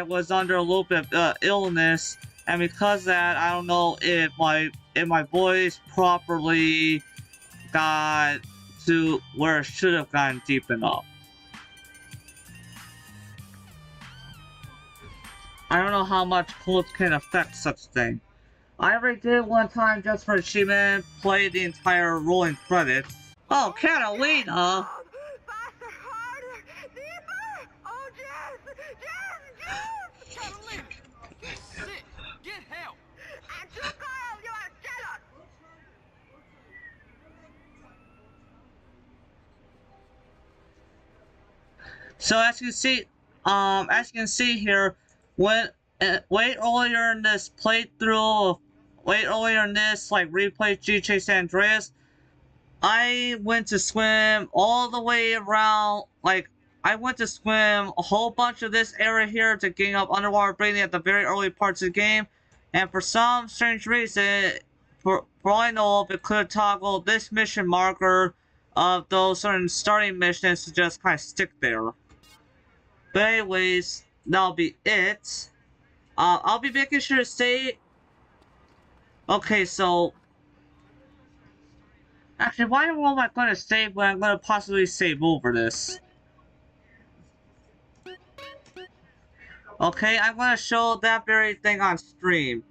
was under a little bit of illness, and because of that, I don't know if my voice properly got to where it should have gotten deep enough. I don't know how much clothes can affect such thing. I already did one time just for achievement, played the entire rolling credits. Oh, Catalina! Faster, harder, deeper! Oh, Jess! Jess! Jess! Catalina, get sick. Get help. And you, Carl, you are jealous! So as you can see here, when way earlier in this playthrough, way earlier in this like replay GTA San Andreas, I went to swim all the way around. Like I went to swim a whole bunch of this area here to gain up underwater breathing at the very early parts of the game, and for some strange reason, for all I know of, it could toggle this mission marker of those certain starting missions to just kind of stick there. But anyways, that'll be it. I'll be making sure to say... Okay, so... Actually, why am I going to save when I'm going to possibly save over this? Okay, I'm going to show that very thing on stream.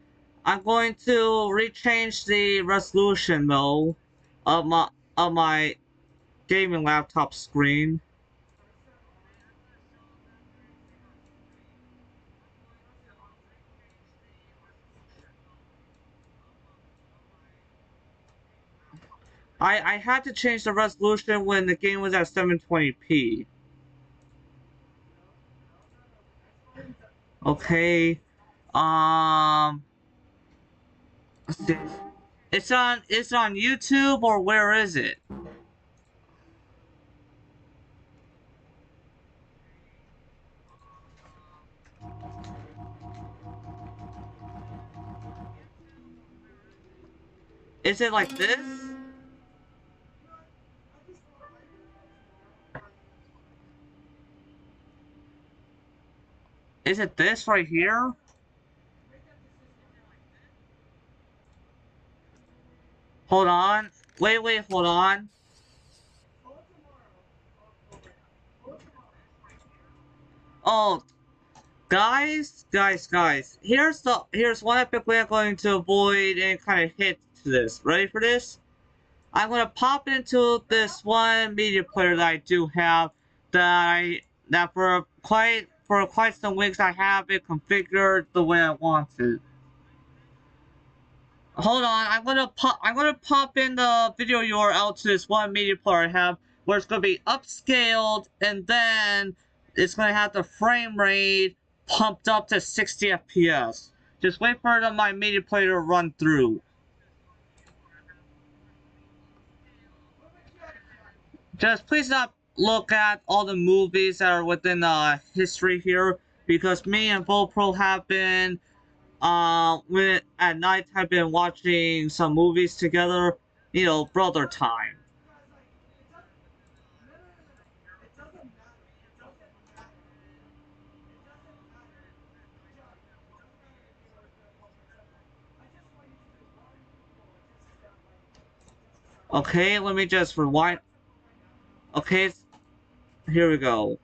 I'm going to rechange the resolution, though, of my gaming laptop screen. I had to change the resolution when the game was at 720p. Okay. Let's see. It's on YouTube, or where is it? Is it like this? Is it this right here? Hold on. Wait, hold on. Oh, guys. Here's one epic way I'm going to avoid any kind of hit to this. Ready for this? I'm gonna pop into this one media player that I do have that for quite some weeks I have it configured the way I want it. Hold on, I'm gonna pop in the video URL to this one media player I have where it's gonna be upscaled, and then it's gonna have the frame rate pumped up to 60 FPS. Just wait for my media player to run through. Just please not look at all the movies that are within the history here, because me and Volpro have been at night have been watching some movies together, brother time. Okay, let me just rewind. Okay, here we go.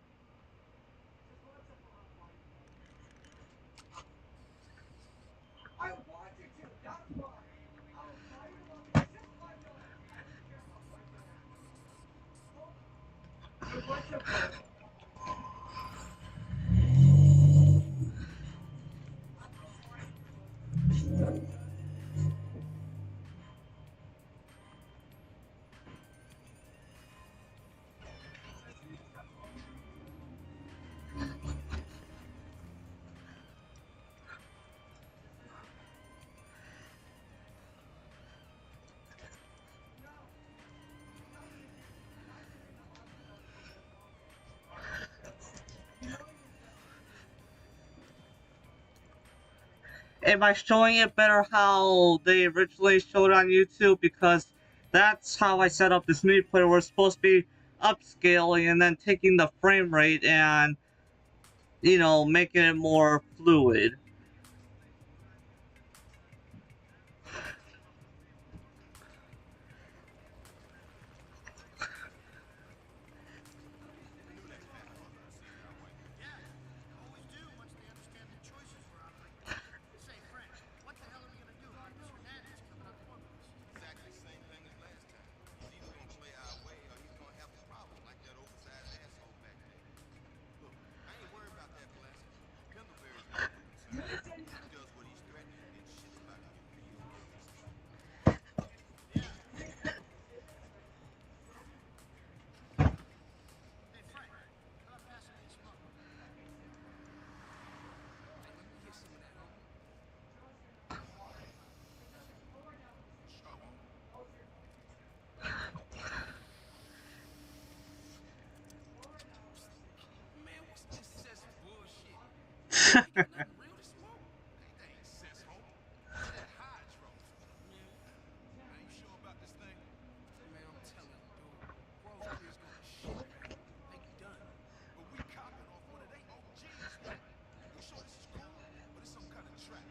Am I showing it better how they originally showed on YouTube? Because that's how I set up this media player. We're supposed to be upscaling and then taking the frame rate and, making it more fluid. Exactly the same thing as last time. He's either gonna play our way or he's gonna have a problem like that oversized asshole back there. Look, I ain't worried about that Blassie. Pendlebury's not no concern. He does what he's threatening, and shit's about to get real interesting. Man, what's this cess bullshit? Ain't got nothing real to smoke? Hey, that ain't cess, homie. It's that hydro. Man, Are you sure about this thing? man, I'm telling you, dude. Grove Clear's going to shit, man. They done. But we copping off one of they OGs, man. You sure this is cool? Or this some kind of trap?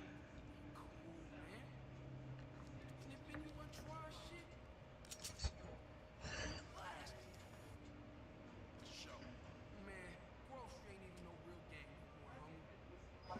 Cool, man. Snip anyone try our shit? We blast it. For sure. Man, Grove Street ain't even no real game no more, homie.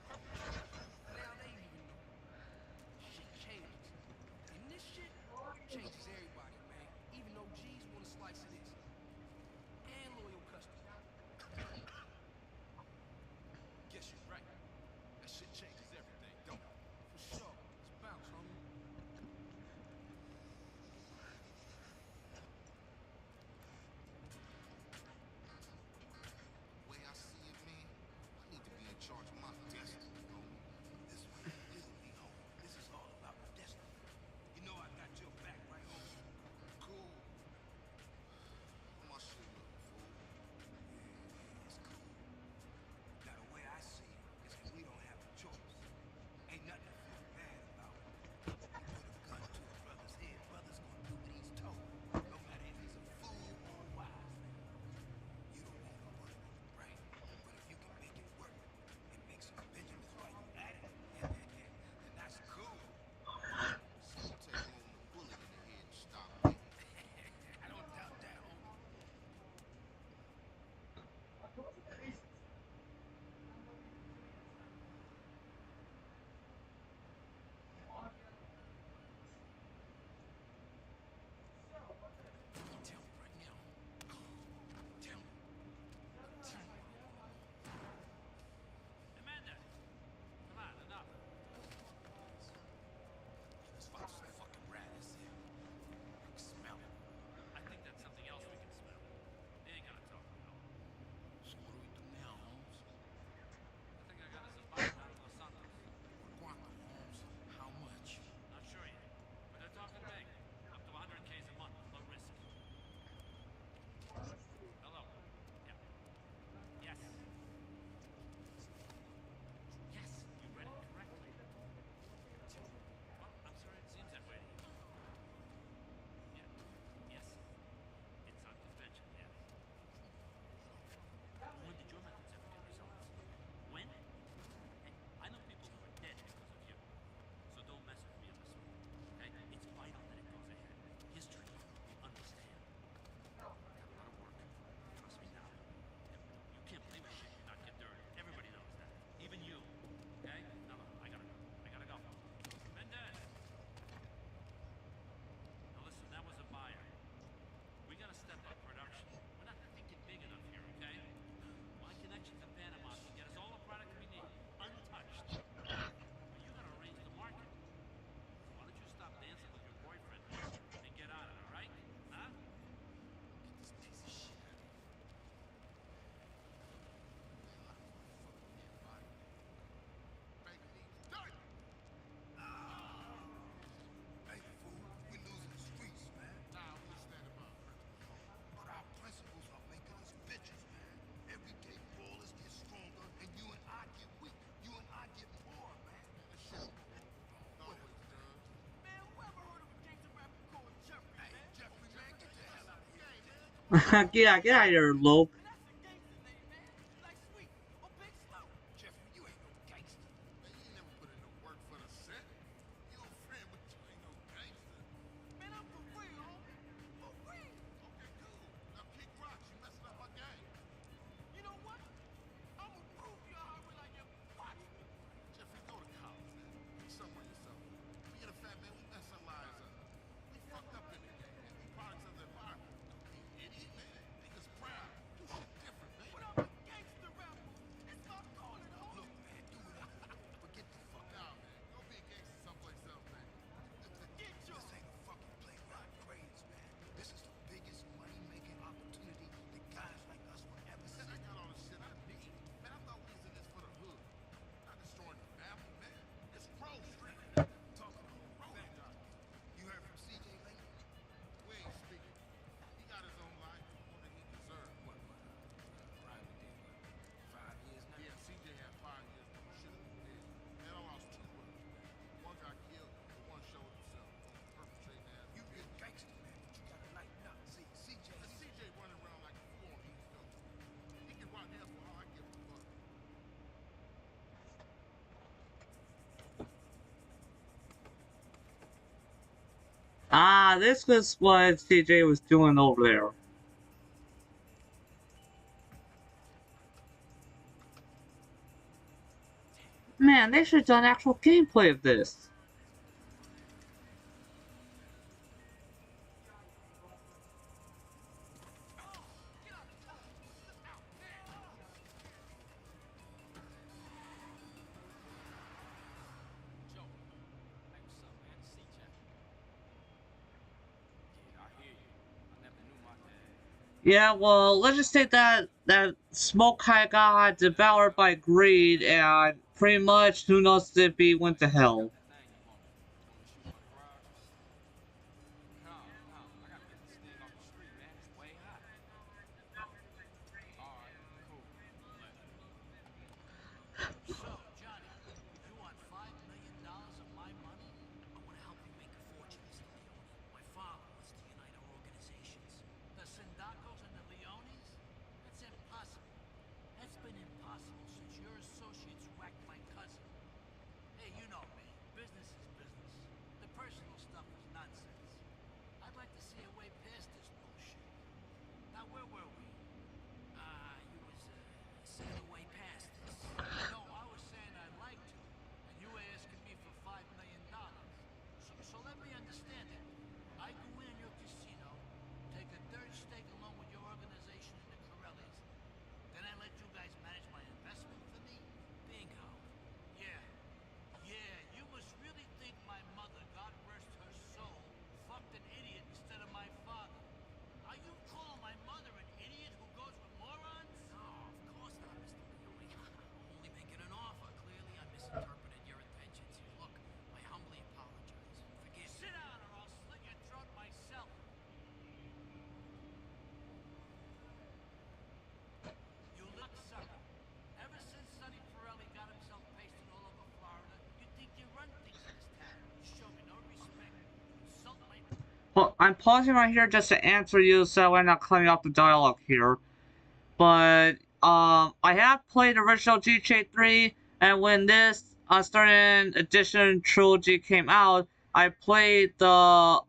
Yeah, get out of here, Luke. Man, that's a gangster name, man. Like Sweet or Big Smoke. Jeffrey, you ain't no gangster. Man, you ain't never put in no work for the set. You a friend, but you ain't no gangster. Man, I'm for real, homie. For real. Okay, cool. Now kick rocks. You messing up my game. You know what? I'ma prove you how I like you. Watch me. Jeffrey, go to college, man. Be somewhere yourself. Me and the fat man, we messed our lives up. We fucked up in the game, man. We products of the environment. Don't be an idiot, man. Make us proud. Do shit different, man. But I'm a gangster rapper. It's my calling, homie. Look, man, do it up. But get the fuck Nah, out. man. Go be a gangster someplace else, man. Get your This ain't a fucking playground craze, man. This is the biggest money-making opportunity that guys like us will ever see. I got all the shit I need. Man, I thought we was in this for the hood. Not destroying the family, man. It's Grove Street. Talking of Grove got it. you heard from CJ lately? We ain't speaking. He got his own life. One that he deserved. What, Brian did what? 5 years now? Yeah, CJ had 5 years, but he should have been dead. Man, I lost two brothers, man. One got killed, and one showed himself. Perpetrating ass. You be a gangster, man, but you gotta lighten up. See, CJ, And CJ running around like a fool on these films. He can rock hands for all I give a fuck. Ah, this was what CJ was doing over there. Man, they should have done actual gameplay of this. Joe. Hey, what's up, man? CJ. Yeah, I hear you. I never knew my dad. Yeah, well, let's just say that Smoke got devoured by greed, and pretty much who knows if he went to hell. That thing you want. Want to shoot my garages? No, no. I gotta get this thing off the street, man. It's way hot. All right, cool. Later. So, Johnny, you want $5 million of my money? I want to help you make a fortune, Mr. Leone. My father wants to unite our organizations. The Sindacos and the Leones? That's impossible. That's been impossible since your associates whacked my cousin. Hey, you know me. Business is business. The personal stuff is nonsense. I'd like to see a way past this bullshit. Now, where were we? You was, saying a way past this. No, I was saying I'd like to, and you were asking me for $5 million. So let me understand it. I go in your casino, take a third stake along with your organization in the Corellis, then I let you guys manage my investment for me? Bingo. Yeah. Yeah, you must really think my mother, God rest her soul, fucked an idiot instead of my father. Are you calling my mother an idiot who goes with morons? No, of course not, Mr. Leone. I'm only making an offer. Clearly, I misinterpreted your intentions here. Look, I humbly apologize. Forgive me. Sit down or I'll slit your throat myself. You look sucker. Ever since Sonny Pirelli got himself pasted all over Florida, you think you run things in this town. You show me no respect. You insult my... Well, I'm pausing right here just to answer you so I'm not cutting off the dialogue here. But I have played original GTA 3, and when this Starting Edition trilogy came out, I played the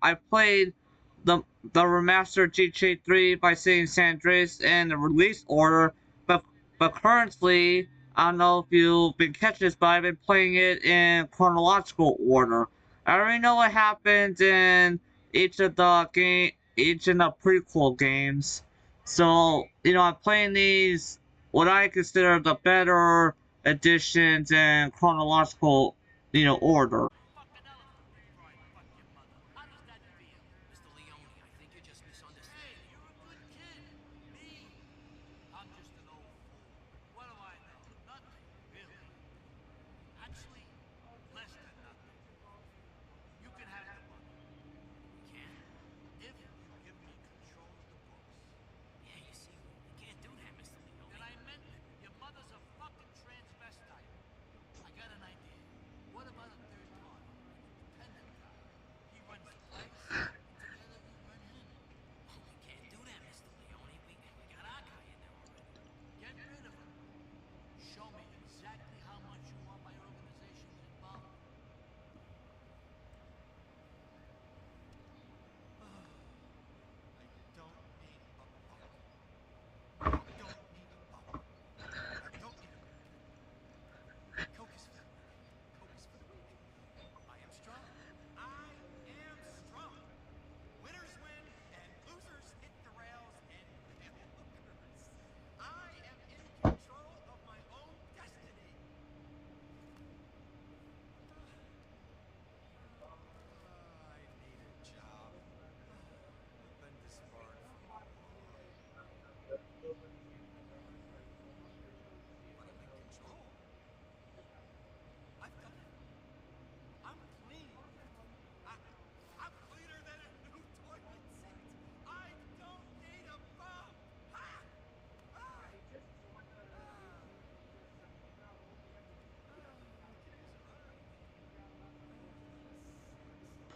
remastered GTA 3 by seeing San Andreas in the release order, but currently I don't know if you've been catching this, but I've been playing it in chronological order. I already know what happened in each of the prequel games. So, I'm playing these, what I consider the better editions in chronological, order. Fucking elephant before I fuck your mother. How does that feel? Mr. Leone, I think you're just Hey, misunderstanding. you're a good kid. Me? I'm just an old fool. What do I know? Nothing, really. Actually, less than nothing. You can have the money. We can? If you give me control of the books. Yeah, you see, we can't do that, Mr. Leone. Then I meant it. Your mother's a fucking transvestite. I got an idea. What about a third party?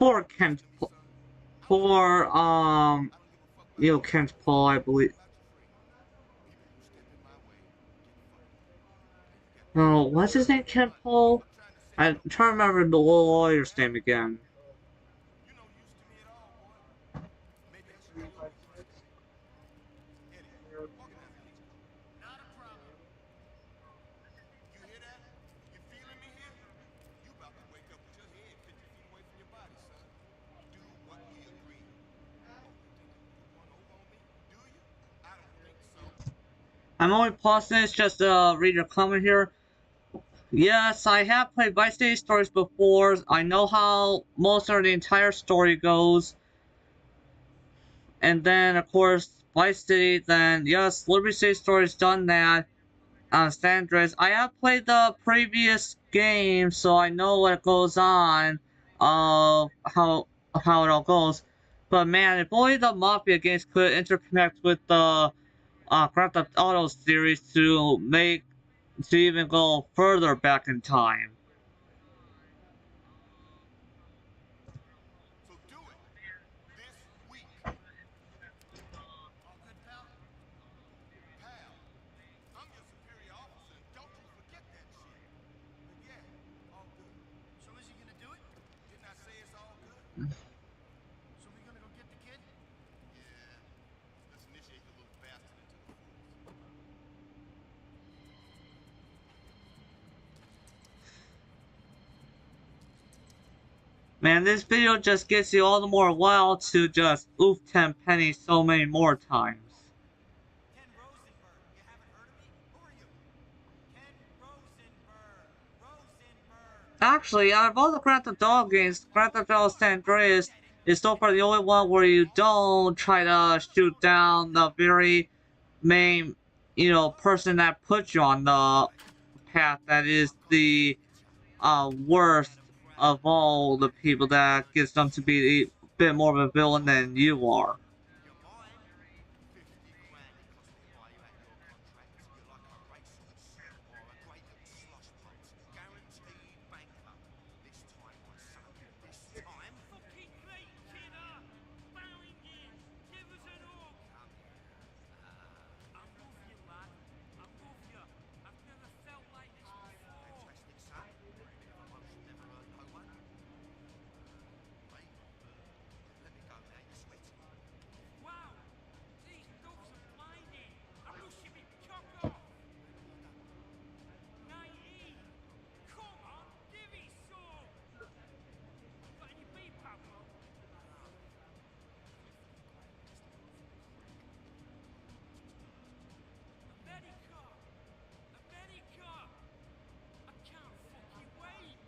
Poor Kent, poor Kent Paul, I believe. No, what's his name? Kent Paul. I'm trying to remember the little lawyer's name again. You no use to me at all, boy. Maybe I should do a business today. Eddie, organize the legal. Not a problem. You hear that? You feeling me here? You about to wake up with your head 50 feet away from your body, son. Do what we agreed. Oh, you think you can put one over on me? Do you? I don't think so. I'm only pausing this just to read your comment here. Yes, I have played Vice City Stories before. I know how most of the entire story goes. And then, of course, Vice City, then, yes, Liberty City Stories done that. San Andreas. I have played the previous game, so I know what goes on, how it all goes. But man, if only the Mafia games could interconnect with the Grand Theft Auto series to even go further back in time. So do it. This week. All good, pal? Pal. I'm your superior officer, and don't you forget that shit. But yeah, all good. So is he gonna do it? Didn't I say it's all good? So we gonna go get the kid? Yeah. Let's initiate the little bastard into the force. Man, this video just gets you all the more wild to just oof 10 pennies so many more times. Ken Rosenberg. You haven't heard of me? Who are you? Ken Rosenberg. Actually, out of all the Grand Theft Auto games, Grand Theft Auto San Andreas is so far the only one where you don't try to shoot down the very main, person that puts you on the path that is the worst of all the people that gets them to be a bit more of a villain than you are. You're mine. 50 grand it cost me to buy you out your contract. You're like a racehorse or a great little slush boat. Guaranteed banker. This time, my son. This time. Fucking great, kidder! Bowing in! Give us an orc! I'm with you, lad. I'm with you. I've never felt like this before. Fantastic, son. Bit of emotion never hurt no one. Mate, let me go now. You're sweating. Wow! These dogs are blinding! I'm pushing me cock off! 90! Come on, give me some! Got any beef, Pablo? America! America! I can't fucking wait!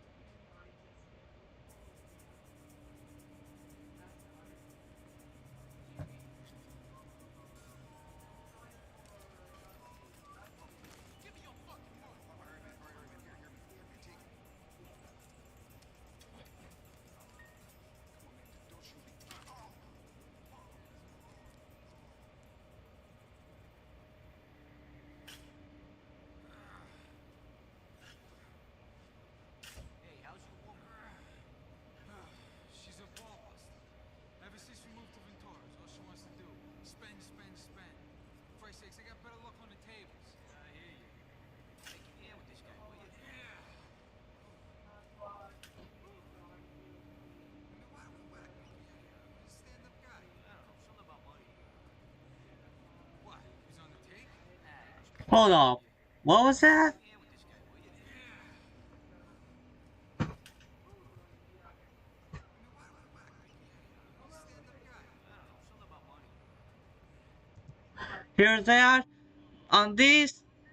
Give me your fucking money. Here, take it. Come on, man. Don't shoot me. Oh. Hey, how's your woman? She's a ball buster. Ever since we moved to Ventura, all she wants to do. Spend, spend, spend. For Christ's sakes, I got better luck on the tables. I hear you. Take your hand with this guy, will you? Yeah. Why we whack me? He's a stand-up guy. I don't know, something about money. What? He's on the take? Hold on. What was that? Take your hand with this guy, will you? Why we whack me? He's a stand-up guy. I don't know, something about money. Hear that?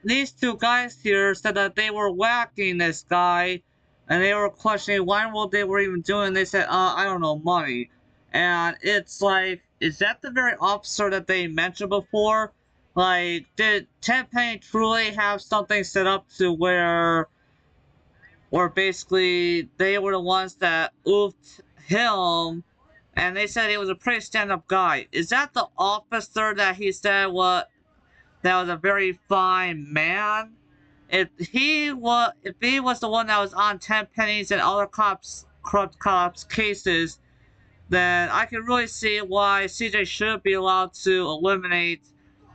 These two guys here said that they were whacking this guy, and they were questioning why what they were even doing. They said, I don't know, money. And it's like, is that the very officer that they mentioned before? Like, did Tenpenny truly have something set up to where basically they were the ones that oofed him, and they said he was a pretty stand-up guy. Is that the officer that he said that was a very fine man? If he was the one that was on Tenpenny's and other corrupt cops cases, then I can really see why CJ should be allowed to eliminate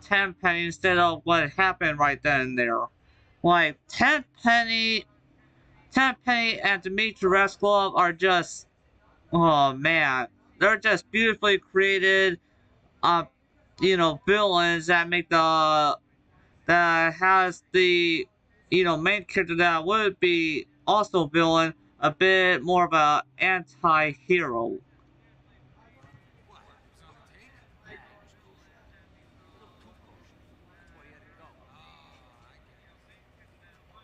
Tenpenny instead of what happened right then and there. Like, Tenpenny and Dimitri Raskolov are just, oh man, they're just beautifully created, villains that make that has the, main character that would be also villain a bit more of a anti-hero. What? He was on the take? Nah, he was kosher. A little too kosher. That's why he had to go. Oh, I get it.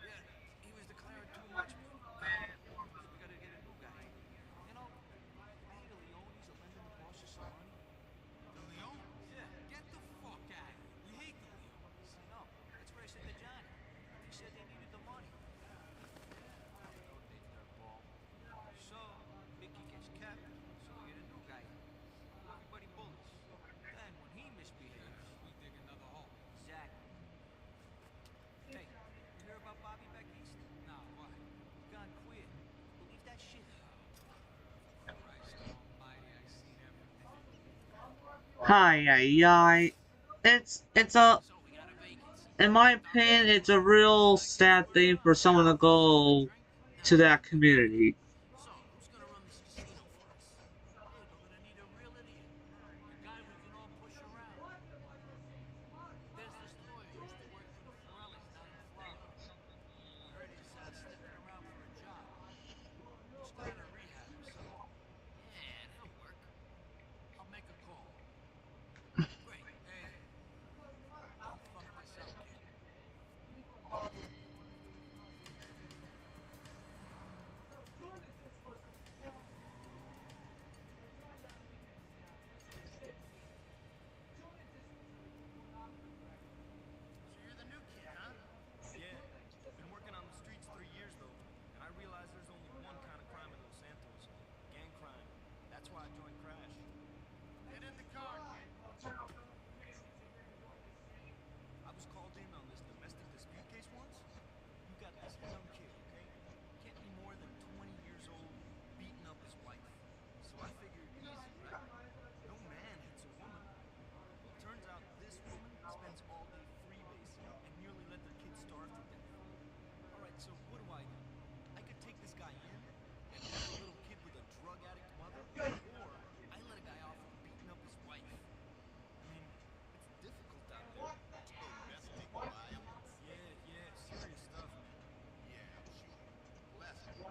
Yeah, he was declaring too much, man. So we gotta get a new guy. You know, maybe the Leones are lending the bosses some money? The Leones? Yeah. Get the fuck out of here. We hate the Leones. I know. That's what I said to Johnny. He said they needed the money. You know they dirtball. So, Mickey gets kept, so we get a new guy in. Who everybody bullies. Then, when he misbehaves... We dig another hole. Exactly. Hey, you hear about Bobby back east? No, what? He gone queer. You believe that shit? Christ almighty, I seen everything. Hi, it's a, So, we got a vacancy. in my opinion, it's a real sad thing for someone to go to that community. So, who's gonna run this casino for us? Hey, we're gonna need a real idiot. A guy we can all push around. There's this lawyer who used to work for the Forellis down in Florida. I heard he's sniffing around for a job. Just got out of rehab or something. Yeah, that'll work. I'll make a call. Great. Hey, don't fuck this up, kid. So you're the new kid, huh? Yeah. Been working on the streets 3 years, though. And I realized there's only one kind of crime in Los Santos. Gang crime. That's why I joined Crash. Get in the car, kid. I was called in on this domestic dispute case once. You got this young kid, okay? Can't be more than 20 years old, beating up his wife. So I figured easy, right? No man hits a woman. Well, turns out this woman spends all day freebasing and nearly let their kid starve to death. Alright, so what do? I could take this guy in and leave a little kid with a drug addict mother, or I let a guy off for beating up his wife. I mean, it's difficult out there. Domestic violence? Yeah, serious stuff, man. Yeah, I'm sure. Well, that's good.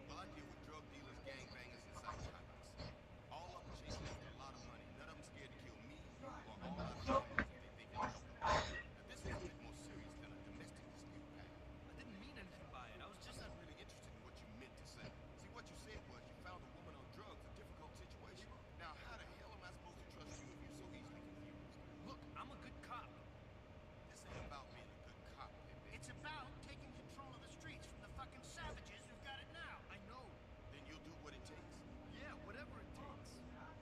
Well, I deal with drug dealers, gangbangers, and psychotics. All of them chasing after a lot of money. None of them scared to kill me, you, or all our families if they think it'll help them. Now, this is a bit more serious than a domestic dispute, Pat. I didn't mean anything by it. I was just I'm not really interested in what you meant to say. See, what you said was you found a woman on drugs, a difficult situation. Now, how the hell am I supposed to trust you if you're so easily confused? Look, I'm a good cop. This ain't about being a good cop, Pepe. It's about taking control of the streets from the fucking savages who've got it now. I know. Then you'll do what it takes. Yeah, whatever it takes.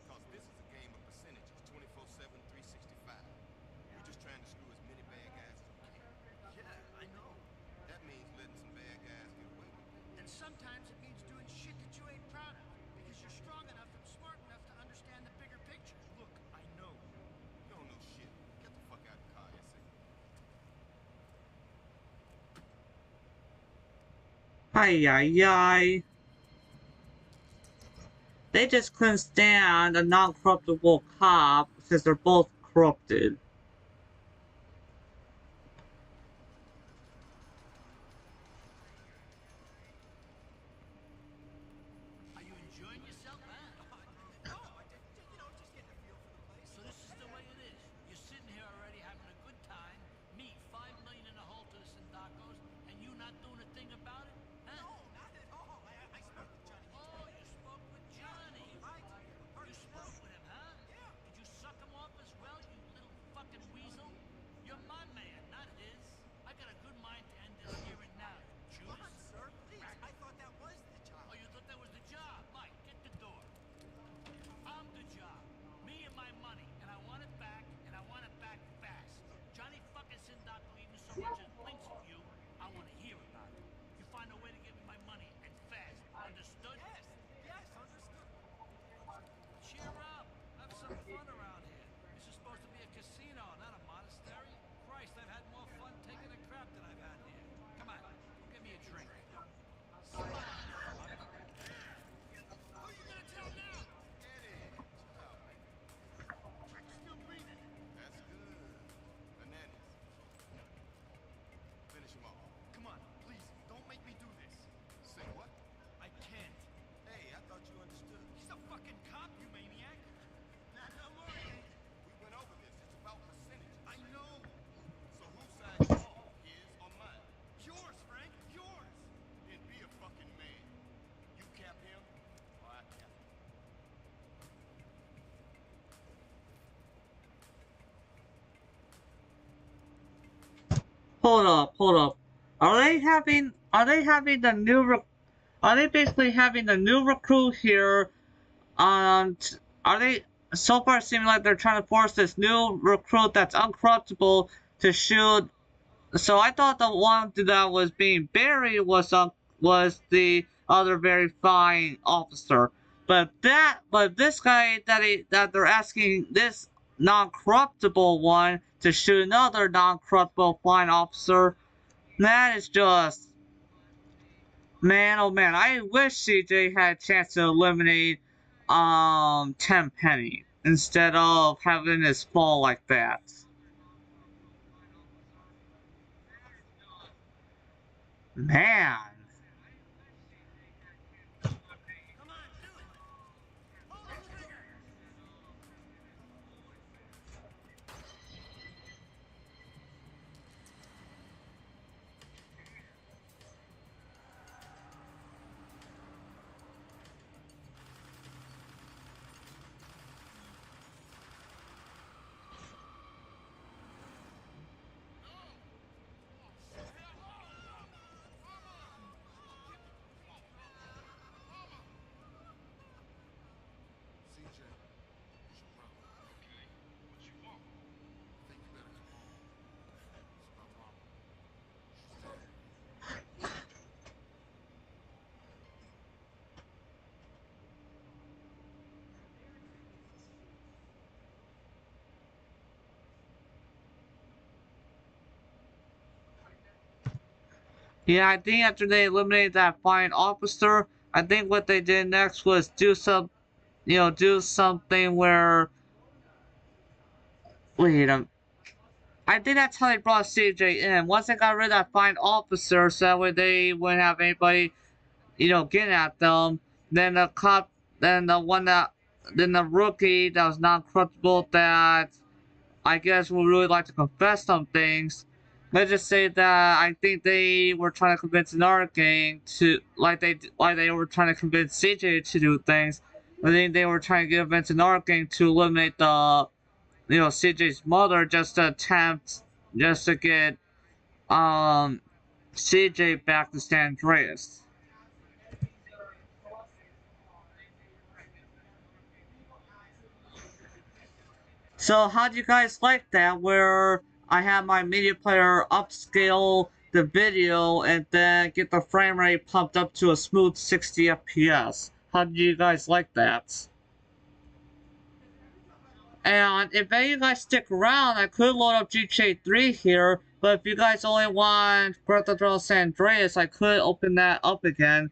Because this is a game of percentages, 24/7, 365. You're just trying to screw as many bad guys as you can. Yeah, I know. That means letting some bad guys get away with it. And sometimes it means doing shit that you ain't proud of. Because you're strong enough and smart enough to understand the bigger picture. Look, I know. You don't know shit. Get the fuck out of the car, S.A. They just couldn't stand a non-corruptible cop since they're both corrupted. Are you enjoying yourself, huh? No, just getting a feel for the place. So this is the way it is. You're sitting here already having a good time. Me, $5 million in the hole to the Sindacos, and you not doing a thing about it? Huh? No, not at all. I spoke with Johnny. Oh, you spoke with Johnny. He lied to you. You spoke with him, huh? Yeah. Did you suck him off as well, you little fucking Hold up, hold up. Are they having the new are they basically having the new recruit here? Are they so far seeming like they're trying to force this new recruit that's uncorruptible to shoot? So I thought the one that was being buried was the other very fine officer, but this guy that they're asking this non-corruptible one to shoot another non-corruptible fine officer. That is just, man, oh man, I wish CJ had a chance to eliminate Tenpenny instead of having his fall like that. Man. Come on, do it! Pull the trigger! CJ, it's your brother. Okay, what you want? I think you better come home. It's my mama. She's dead. Yeah, I think after they eliminated that fine officer, I think what they did next was do something where, wait, I think that's how they brought CJ in. Once they got rid of that fine officer, so that way they wouldn't have anybody, getting at them. Then the cop, then the one that, then the rookie that was non-corruptible that I guess would really like to confess some things. Let's just say that I think they were trying to convince another gang to, like they were trying to convince CJ to do things. I think they were trying to convince another gang to eliminate CJ's mother just to attempt, just to get, CJ back to San Andreas. So how do you guys like that where I have my media player upscale the video and then get the frame rate pumped up to a smooth 60 FPS? How do you guys like that? And if any of you guys stick around, I could load up GTA 3 here, but if you guys only want Grand Theft Auto San Andreas, I could open that up again.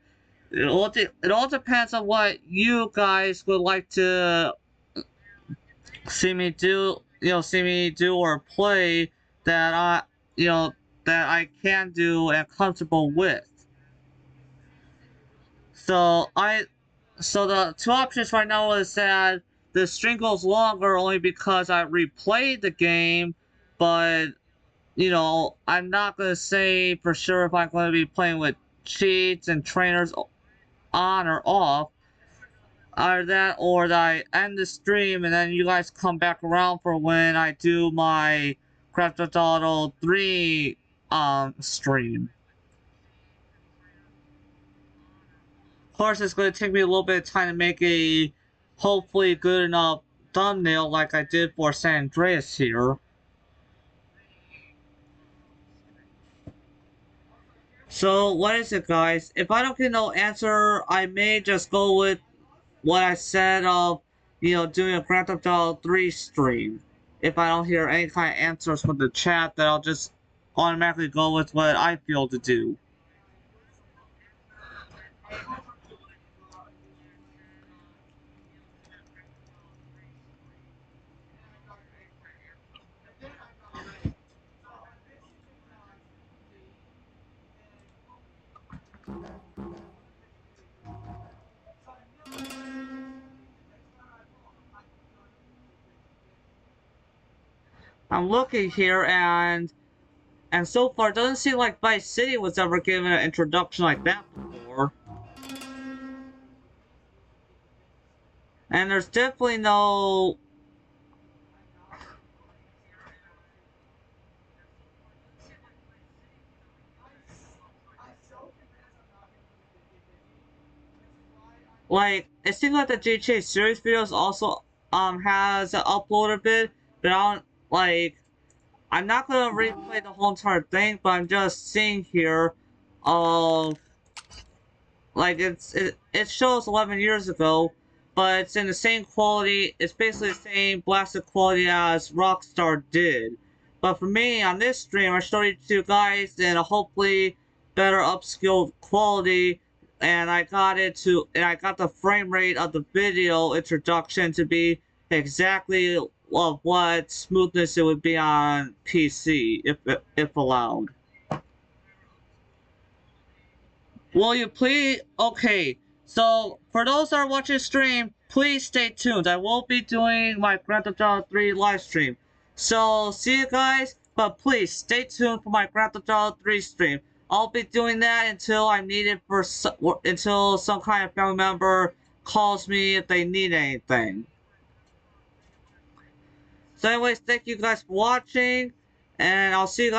It all depends on what you guys would like to see me do or play that you know, that I can do and comfortable with. So so the two options right now is that the string goes longer only because I replayed the game, but I'm not gonna say for sure if I'm going to be playing with cheats and trainers on or off. Either that or that I end the stream and then you guys come back around for when I do my Grand Theft Auto 3 stream. Of course, it's going to take me a little bit of time to make a hopefully good enough thumbnail like I did for San Andreas here. So, what is it, guys? If I don't get no answer, I may just go with what I said of, doing a Grand Theft Auto 3 stream. If I don't hear any kind of answers from the chat, then I'll just automatically go with what I feel to do. I'm looking here and so far it doesn't seem like Vice City was ever given an introduction like that before. And there's definitely no like, it seems like the GTA series videos also has uploaded a bit, but I don't like. I'm not gonna replay the whole entire thing, but I'm just seeing here of like it shows 11 years ago, but it's in the same quality. It's basically the same blasted quality as Rockstar did. But for me on this stream, I showed it to you guys in a hopefully better upscaled quality, and I got the frame rate of the video introduction to be exactly of what smoothness it would be on PC if allowed. Will you please? Okay, so for those that are watching the stream, please stay tuned. I will be doing my Grand Theft Auto 3 live stream. So see you guys, but please stay tuned for my Grand Theft Auto 3 stream. I'll be doing that until I'm needed until some kind of family member calls me if they need anything. So anyways, thank you guys for watching, and I'll see you guys.